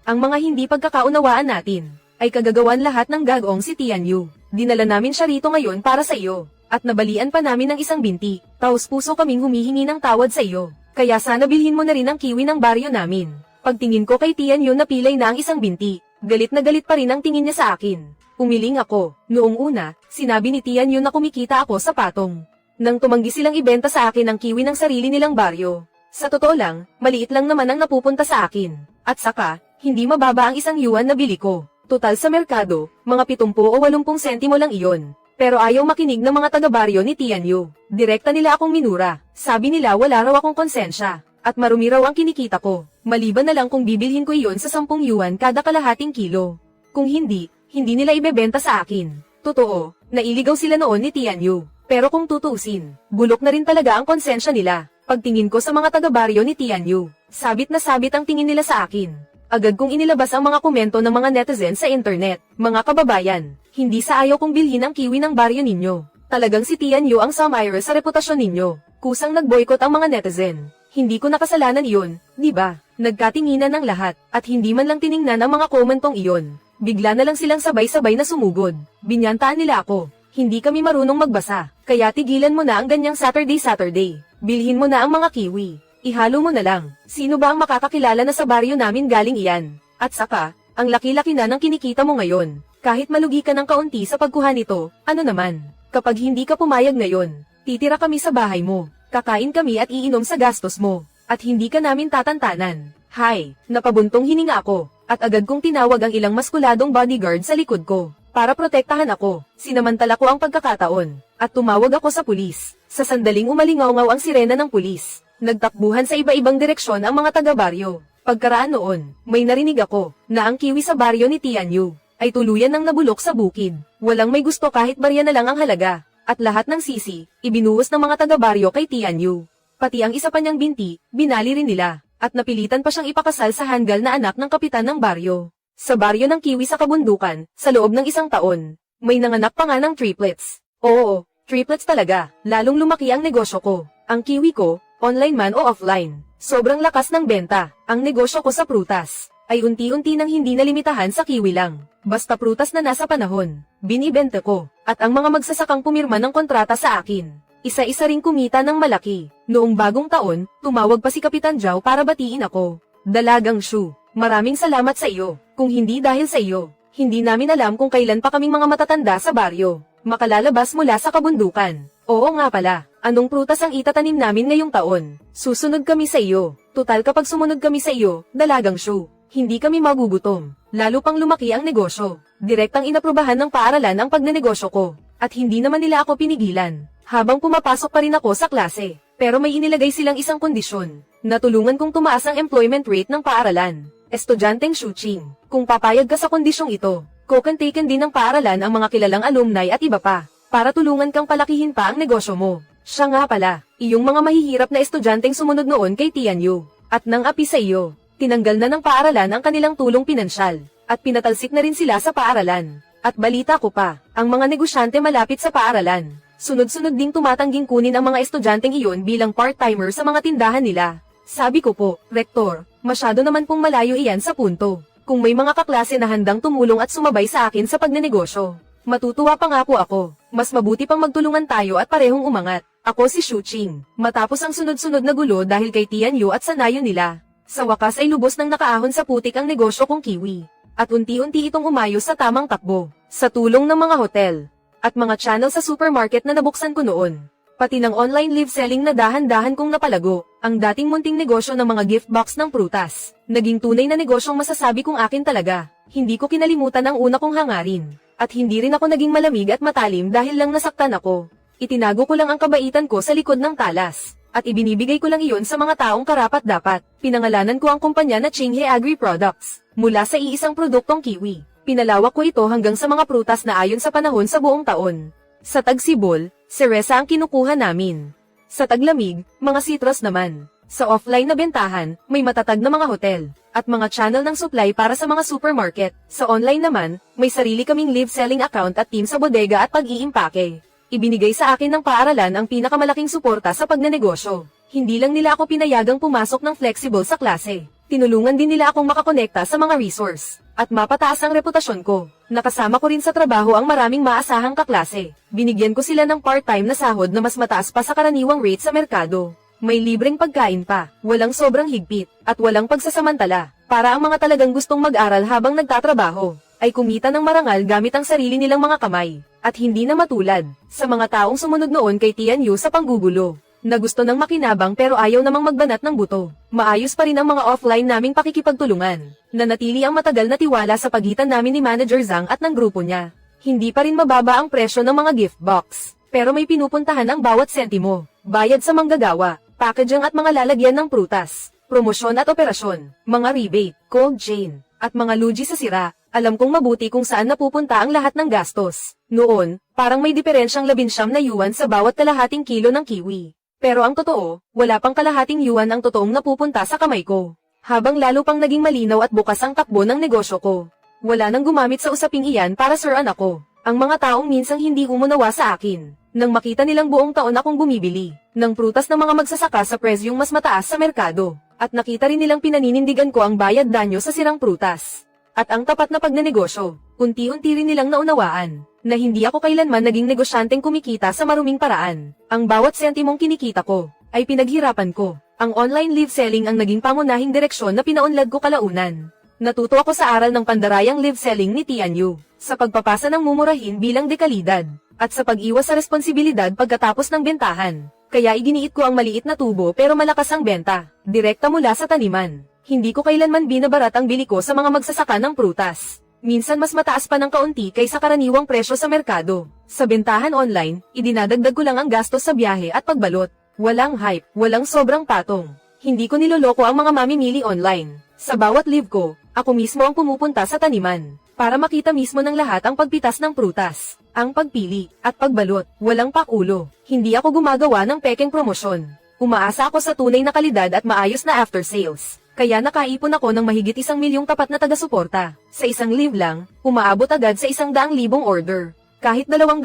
Ang mga hindi pagkakaunawaan natin, ay kagagawan lahat ng gagong si Tian Yu. Dinala namin siya rito ngayon para sa iyo. At nabalian pa namin ng isang binti. Taos-puso kaming humihingi ng tawad sa iyo. Kaya sana bilhin mo na rin ang kiwi ng baryo namin. Pagtingin ko kay Tian Yu na pilay na ang isang binti, galit na galit pa rin ang tingin niya sa akin. Umiling ako. Noong una, sinabi ni Tian Yu na kumikita ako sa patong. Nang tumanggi silang ibenta sa akin ang kiwi ng sarili nilang baryo. Sa totoo lang, maliit lang naman ang napupunta sa akin. At saka, hindi mababa ang 1 yuan na bili ko. Total sa merkado, mga 70 o 80 sentimo lang iyon. Pero ayaw makinig ng mga taga-baryo ni Tianyu. Direkta nila akong minura. Sabi nila wala raw akong konsensya. At marumi raw ang kinikita ko. Maliban na lang kung bibilhin ko iyon sa 10 yuan kada kalahating kilo. Kung hindi nila ibebenta sa akin. Totoo, nailigaw sila noon ni Tianyu. Pero kung tutuusin, bulok na rin talaga ang konsensya nila. Pagtingin ko sa mga taga-baryo ni Tianyu, sabit na sabit ang tingin nila sa akin. Agad kong inilabas ang mga komento ng mga netizens sa internet. Mga kababayan, hindi sa ayaw kong bilhin ang kiwi ng baryo ninyo. Talagang si Tianyu ang sumire sa reputasyon ninyo. Kusang nag-boycott ang mga netizen. Hindi ko nakasalanan iyon, di ba? Nagkatinginan ng lahat, at hindi man lang tiningnan ang mga komentong iyon. Bigla na lang silang sabay-sabay na sumugod. Binyantaan nila ako. Hindi kami marunong magbasa, kaya tigilan mo na ang ganyang Saturday. Bilhin mo na ang mga kiwi. Ihalo mo na lang. Sino ba ang makakakilala na sa baryo namin galing iyan? At saka, ang laki-laki na ng kinikita mo ngayon. Kahit malugi ka ng kaunti sa pagkuha nito, ano naman? Kapag hindi ka pumayag ngayon, titira kami sa bahay mo. Kakain kami at iinom sa gastos mo. At hindi ka namin tatantanan. Hay, napabuntong hininga ako. At agad kong tinawag ang ilang maskuladong bodyguard sa likod ko. Para protektahan ako, sinamantala ko ang pagkakataon, at tumawag ako sa pulis. Sa sandaling umalingaw-ngaw ang sirena ng pulis. Nagtakbuhan sa iba-ibang direksyon ang mga taga-baryo. Pagkaraan noon, may narinig ako, na ang kiwi sa baryo ni Tianyu, ay tuluyan ng nabulok sa bukid. Walang may gusto kahit barya na lang ang halaga. At lahat ng sisi, ibinuhos ng mga taga-baryo kay Tianyu. Pati ang isa pa niyang binti, binali rin nila, at napilitan pa siyang ipakasal sa hanggal na anak ng kapitan ng baryo. Sa baryo ng kiwi sa kabundukan, sa loob ng 1 taon, may nanganak pa nga ng triplets. Oo, triplets talaga, lalong lumaki ang negosyo ko. Ang kiwi ko, online man o offline, sobrang lakas ng benta. Ang negosyo ko sa prutas, ay unti-unti nang hindi nalimitahan sa kiwi lang. Basta prutas na nasa panahon, binibenta ko, at ang mga magsasakang pumirma ng kontrata sa akin. Isa-isa ring kumita ng malaki. Noong bagong taon, tumawag pa si Kapitan Zhao para batiin ako. Dalagang Shu, maraming salamat sa iyo. Kung hindi dahil sa iyo, hindi namin alam kung kailan pa kaming mga matatanda sa baryo makalalabas mula sa kabundukan. Oo nga pala, anong prutas ang itatanim namin ngayong taon? Susunod kami sa iyo. Tutal kapag sumunod kami sa iyo, Dalagang Shu, hindi kami magugutom. Lalo pang lumaki ang negosyo. Direktang inaprubahan ng paaralan ang pagnenegosyo ko. At hindi naman nila ako pinigilan. Habang pumapasok pa rin ako sa klase. Pero may inilagay silang isang kondisyon. Natulungan kong tumaas ang employment rate ng paaralan. Estudyanteng Shuching, kung papayag ka sa kondisyong ito, kukontaken din ng paaralan ang mga kilalang alumni at iba pa, para tulungan kang palakihin pa ang negosyo mo. Siya nga pala, iyong mga mahihirap na estudyanteng sumunod noon kay Tianyu, at nang api sa iyo, tinanggal na ng paaralan ang kanilang tulong pinansyal, at pinatalsik na rin sila sa paaralan. At balita ko pa, ang mga negosyante malapit sa paaralan, sunod-sunod ding tumatangging kunin ang mga estudyanteng iyon bilang part-timer sa mga tindahan nila. Sabi ko po, Rektor, masyado naman pong malayo iyan sa punto. Kung may mga kaklase na handang tumulong at sumabay sa akin sa pagnenegosyo, matutuwa pa nga po ako. Mas mabuti pang magtulungan tayo at parehong umangat. Ako si Shuching. Matapos ang sunod-sunod na gulo dahil kay Tianyu at sanayon nila, sa wakas ay lubos ng nakaahon sa putik ang negosyo kong kiwi. At unti-unti itong umayos sa tamang takbo, sa tulong ng mga hotel, at mga channel sa supermarket na nabuksan ko noon. Pati ng online live selling na dahan-dahan kong napalago, ang dating munting negosyo ng mga gift box ng prutas. Naging tunay na negosyong masasabi kong akin talaga. Hindi ko kinalimutan ang una kong hangarin. At hindi rin ako naging malamig at matalim dahil lang nasaktan ako. Itinago ko lang ang kabaitan ko sa likod ng talas. At ibinibigay ko lang iyon sa mga taong karapat-dapat. Pinangalanan ko ang kumpanya na Qinghe Agri Products. Mula sa iisang produktong kiwi, pinalawak ko ito hanggang sa mga prutas na ayon sa panahon sa buong taon. Sa tagsibol, seresa ang kinukuha namin. Sa taglamig, mga citrus naman. Sa offline na bentahan, may matatag na mga hotel, at mga channel ng supply para sa mga supermarket. Sa online naman, may sarili kaming live selling account at team sa bodega at pag-iimpake. Ibinigay sa akin ng paaralan ang pinakamalaking suporta sa pagnenegosyo. Hindi lang nila ako pinayagang pumasok ng flexible sa klase. Tinulungan din nila akong makakonekta sa mga resource, at mapataas ang reputasyon ko. Nakasama ko rin sa trabaho ang maraming maasahang kaklase. Binigyan ko sila ng part-time na sahod na mas mataas pa sa karaniwang rate sa merkado. May libreng pagkain pa, walang sobrang higpit, at walang pagsasamantala, para ang mga talagang gustong mag-aral habang nagtatrabaho, ay kumita ng marangal gamit ang sarili nilang mga kamay. At hindi na matulad sa mga taong sumunod noon kay Tianyu sa panggugulo, na gusto nang makinabang pero ayaw namang magbanat ng buto. Maayos pa rin ang mga offline naming pakikipagtulungan. Nanatili ang matagal na tiwala sa pagitan namin ni Manager Zhang at ng grupo niya. Hindi pa rin mababa ang presyo ng mga gift box, pero may pinupuntahan ang bawat sentimo. Bayad sa manggagawa, packaging at mga lalagyan ng prutas, promosyon at operasyon, mga rebate, cold chain, at mga lugi sa sira. Alam kong mabuti kung saan napupunta ang lahat ng gastos. Noon, parang may diferensyang 19 na yuan sa bawat kalahating kilo ng kiwi. Pero ang totoo, wala pang kalahating yuan ang totoong napupunta sa kamay ko. Habang lalo pang naging malinaw at bukas ang takbo ng negosyo ko. Wala nang gumamit sa usaping iyan para suran ako. Ang mga taong minsang hindi umunawa sa akin. Nang makita nilang buong taon akong bumibili ng prutas ng mga magsasaka sa presyong mas mataas sa merkado. At nakita rin nilang pinaninindigan ko ang bayad danyo sa sirang prutas. At ang tapat na pagnenegosyo, unti-unti rin nilang naunawaan, na hindi ako kailanman naging negosyanteng kumikita sa maruming paraan. Ang bawat sentimong kinikita ko, ay pinaghirapan ko. Ang online live selling ang naging pangunahing direksyon na pinaunlad ko kalaunan. Natuto ako sa aral ng pandarayang live selling ni Tianyu, sa pagpapasa ng mumurahin bilang dekalidad, at sa pag-iwas sa responsibilidad pagkatapos ng bentahan. Kaya iginiit ko ang maliit na tubo pero malakas ang benta, direkta mula sa taniman. Hindi ko kailanman binabarat ang bili ko sa mga magsasaka ng prutas. Minsan mas mataas pa ng kaunti kaysa karaniwang presyo sa merkado. Sa bentahan online, idinadagdag ko lang ang gastos sa biyahe at pagbalot. Walang hype, walang sobrang patong. Hindi ko niloloko ang mga mamimili online. Sa bawat live ko, ako mismo ang pumupunta sa taniman. Para makita mismo ng lahat ang pagpitas ng prutas, ang pagpili, at pagbalot. Walang pakulo. Hindi ako gumagawa ng pekeng promosyon. Umaasa ako sa tunay na kalidad at maayos na after sales. Kaya nakaipon ako ng mahigit 1 milyong tapat na taga-suporta. Sa isang live lang, umaabot agad sa 100,000 order. Kahit 200,000,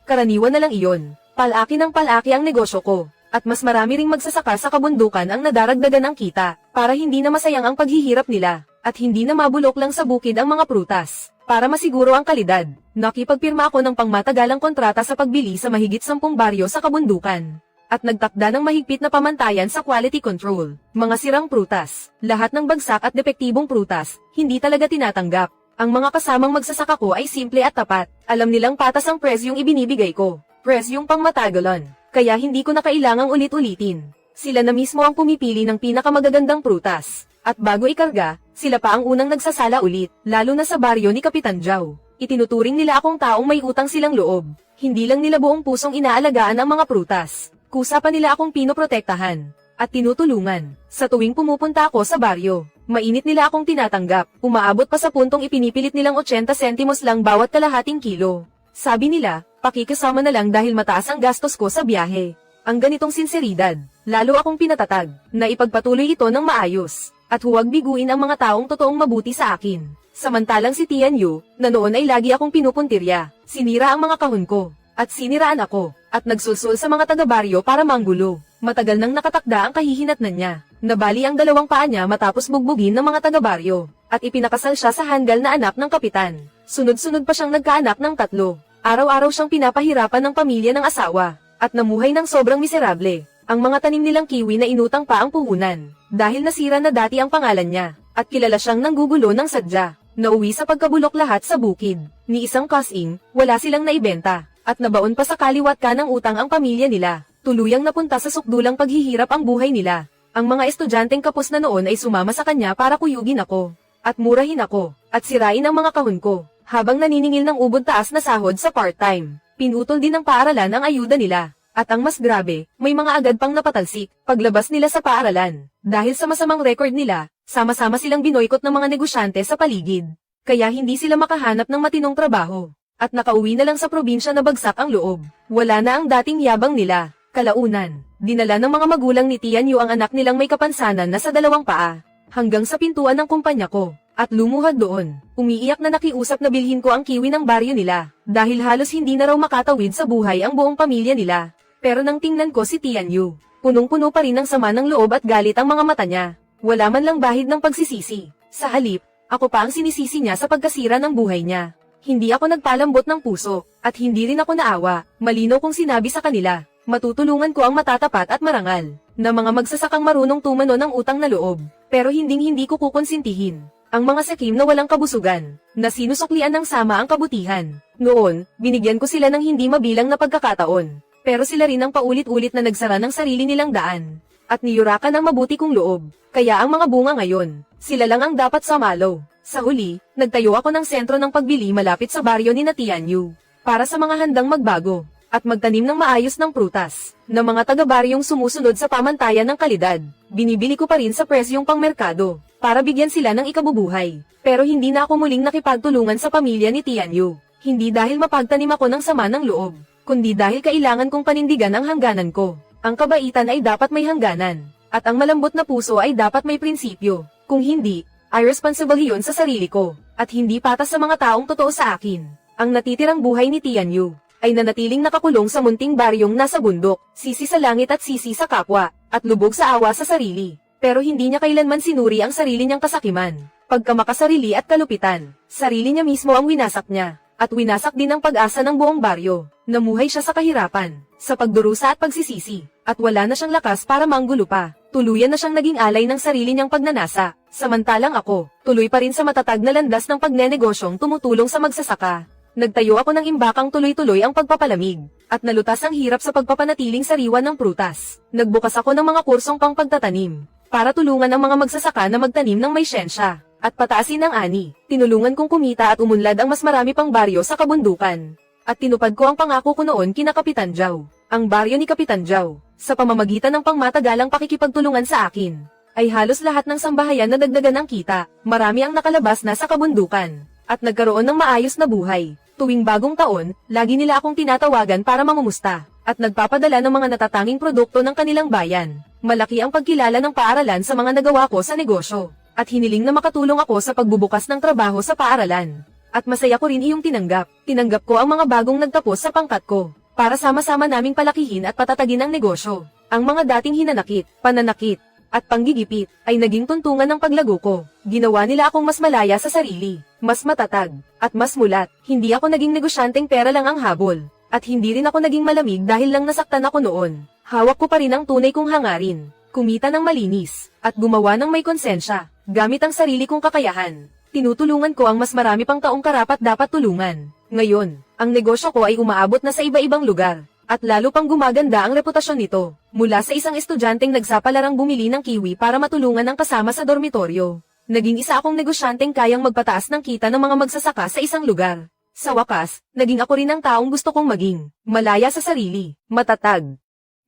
karaniwan na lang iyon. Palaki ng palaki ang negosyo ko. At mas marami ring magsasaka sa kabundukan ang nadaragdagan ng kita, para hindi na masayang ang paghihirap nila, at hindi na mabulok lang sa bukid ang mga prutas. Para masiguro ang kalidad, nakipagpirma ako ng pangmatagalang kontrata sa pagbili sa mahigit 10 baryo sa kabundukan. At nagtakda ng mahigpit na pamantayan sa quality control. Mga sirang prutas, lahat ng bagsak at depektibong prutas, hindi talaga tinatanggap. Ang mga kasamang magsasaka ko ay simple at tapat. Alam nilang patas ang presyong ibinibigay ko. Presyong pangmatagalan. Kaya hindi ko na kailangang ulit-ulitin. Sila na mismo ang pumipili ng pinakamagagandang prutas. At bago ikarga, sila pa ang unang nagsasala ulit, lalo na sa baryo ni Kapitan Zhao. Itinuturing nila akong taong may utang silang loob. Hindi lang nila buong pusong inaalagaan ang mga prutas. Kusa pa nila akong pinoprotektahan at tinutulungan. Sa tuwing pumupunta ako sa baryo, mainit nila akong tinatanggap. Umaabot pa sa puntong ipinipilit nilang 80 sentimos lang bawat kalahating kilo. Sabi nila, pakikasama na lang dahil mataas ang gastos ko sa biyahe. Ang ganitong sinseridad, lalo akong pinatatag, na ipagpatuloy ito ng maayos, at huwag biguin ang mga taong totoong mabuti sa akin. Samantalang si Tianyu, na noon ay lagi akong pinupuntirya, sinira ang mga kahon ko, at siniraan ako, at nagsulsul sa mga taga-baryo para manggulo. Matagal nang nakatakda ang kahihinatnan niya. Nabali ang 2 paa niya matapos bugbugin ng mga taga-baryo, at ipinakasal siya sa hanggal na anak ng kapitan. Sunod-sunod pa siyang nagkaanak ng 3. Araw-araw siyang pinapahirapan ng pamilya ng asawa, at namuhay ng sobrang miserable. Ang mga tanim nilang kiwi na inutang pa ang puhunan, dahil nasira na dati ang pangalan niya, at kilala siyang nanggugulo ng sadya. Nauwi sa pagkabulok lahat sa bukid. Ni isang kasing, wala silang naibenta, at nabaon pa sa kaliwat ka ng utang ang pamilya nila. Tuluyang napunta sa sukdulang paghihirap ang buhay nila. Ang mga estudyanteng kapos na noon ay sumama sa kanya para kuyugin ako, at murahin ako, at sirain ang mga kahon ko, habang naniningil ng ubod taas na sahod sa part-time. Pinutol din ng paaralan ang ayuda nila. At ang mas grabe, may mga agad pang napatalsik, paglabas nila sa paaralan. Dahil sa masamang record nila, sama-sama silang binoykot ng mga negosyante sa paligid. Kaya hindi sila makahanap ng matinong trabaho. At nakauwi na lang sa probinsya na bagsak ang loob. Wala na ang dating yabang nila. Kalaunan, dinala ng mga magulang ni Tianyu ang anak nilang may kapansanan na sa 2 paa, hanggang sa pintuan ng kumpanya ko. At lumuhad doon, umiiyak na nakiusap na bilhin ko ang kiwi ng baryo nila, dahil halos hindi na raw makatawid sa buhay ang buong pamilya nila. Pero nang tingnan ko si Tianyu, punong-puno pa rin ng sama ng loob at galit ang mga mata niya. Wala man lang bahid ng pagsisisi. Sa halip, ako pa ang sinisisi niya sa pagkasira ng buhay niya. Hindi ako nagpalambot ng puso, at hindi rin ako naawa. Malinaw kong sinabi sa kanila, matutulungan ko ang matatapat at marangal, na mga magsasakang marunong tumano ng utang na loob. Pero hindi ko kukonsintihin. ang mga sakim na walang kabusugan, na sinusuklian ng sama ang kabutihan. Noon, binigyan ko sila ng hindi mabilang na pagkakataon, pero sila rin ang paulit-ulit na nagsara ng sarili nilang daan, at niyurakan ang mabuti kong loob. Kaya ang mga bunga ngayon, sila lang ang dapat samalo. Sa huli, nagtayo ako ng sentro ng pagbili malapit sa baryo ni Tianyu, para sa mga handang magbago, at magtanim ng maayos ng prutas, na mga taga-baryong sumusunod sa pamantayan ng kalidad. Binibili ko pa rin sa presyong pangmerkado, para bigyan sila ng ikabubuhay. Pero hindi na ako muling nakipagtulungan sa pamilya ni Tianyu, hindi dahil mapagtanim ako ng sama ng loob, kundi dahil kailangan kong panindigan ang hangganan ko. Ang kabaitan ay dapat may hangganan, at ang malambot na puso ay dapat may prinsipyo. Kung hindi, ay responsible yun sa sarili ko, at hindi patas sa mga taong totoo sa akin. Ang natitirang buhay ni Tianyu ay nanatiling nakakulong sa munting baryong nasa bundok, sisi sa langit at sisi sa kapwa, at lubog sa awa sa sarili. Pero hindi niya kailanman sinuri ang sarili niyang kasakiman, pagkamakasarili at kalupitan. Sarili niya mismo ang winasak niya, at winasak din ang pag-asa ng buong baryo. Namuhay siya sa kahirapan, sa pagdurusa at pagsisisi, at wala na siyang lakas para manggulo pa. Tuluyan na siyang naging alay ng sarili niyang pagnanasa, samantalang ako, tuloy pa rin sa matatag na landas ng pagnenegosyong tumutulong sa magsasaka. Nagtayo ako ng imbakang tuloy-tuloy ang pagpapalamig, at nalutas ang hirap sa pagpapanatiling sariwa ng prutas. Nagbukas ako ng mga kursong pang pagtatanim, para tulungan ang mga magsasaka na magtanim ng may siyensya, at pataasin ang ani. Tinulungan kong kumita at umunlad ang mas marami pang baryo sa kabundukan. At tinupad ko ang pangako ko noon kina Kapitan Zhao. Ang baryo ni Kapitan Zhao, sa pamamagitan ng pangmatagalang pakikipagtulungan sa akin, ay halos lahat ng sambahayan na dagdagan ng kita. Marami ang nakalabas na sa kabundukan, at nagkaroon ng maayos na buhay. Tuwing bagong taon, lagi nila akong tinatawagan para mangumusta, at nagpapadala ng mga natatanging produkto ng kanilang bayan. Malaki ang pagkilala ng paaralan sa mga nagawa ko sa negosyo, at hiniling na makatulong ako sa pagbubukas ng trabaho sa paaralan. At masaya ko rin iyong tinanggap. Tinanggap ko ang mga bagong nagtapos sa pangkat ko, para sama-sama naming palakihin at patatagin ang negosyo. Ang mga dating hinanakit, pananakit, at panggigipit, ay naging tuntungan ng paglago ko. Ginawa nila akong mas malaya sa sarili, mas matatag, at mas mulat. Hindi ako naging negosyanteng pera lang ang habol, at hindi rin ako naging malamig dahil lang nasaktan ako noon. Hawak ko pa rin ang tunay kong hangarin, kumita ng malinis, at gumawa ng may konsensya, gamit ang sarili kong kakayahan. Tinutulungan ko ang mas marami pang taong karapat dapat tulungan. Ngayon, ang negosyo ko ay umaabot na sa iba-ibang lugar, at lalo pang gumaganda ang reputasyon nito. Mula sa isang estudyanteng nagsapalarang bumili ng kiwi para matulungan ang kasama sa dormitoryo, naging isa akong negosyanteng kayang magpataas ng kita ng mga magsasaka sa isang lugar. Sa wakas, naging ako rin ang taong gusto kong maging, malaya sa sarili, matatag,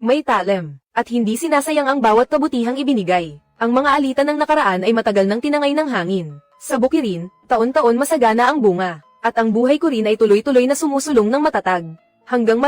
may talem, at hindi sinasayang ang bawat kabutihang ibinigay. Ang mga alitan ng nakaraan ay matagal nang tinangay ng hangin. Sa bukirin, taon-taon masagana ang bunga, at ang buhay ko rin ay tuloy-tuloy na sumusulong ng matatag. Hanggang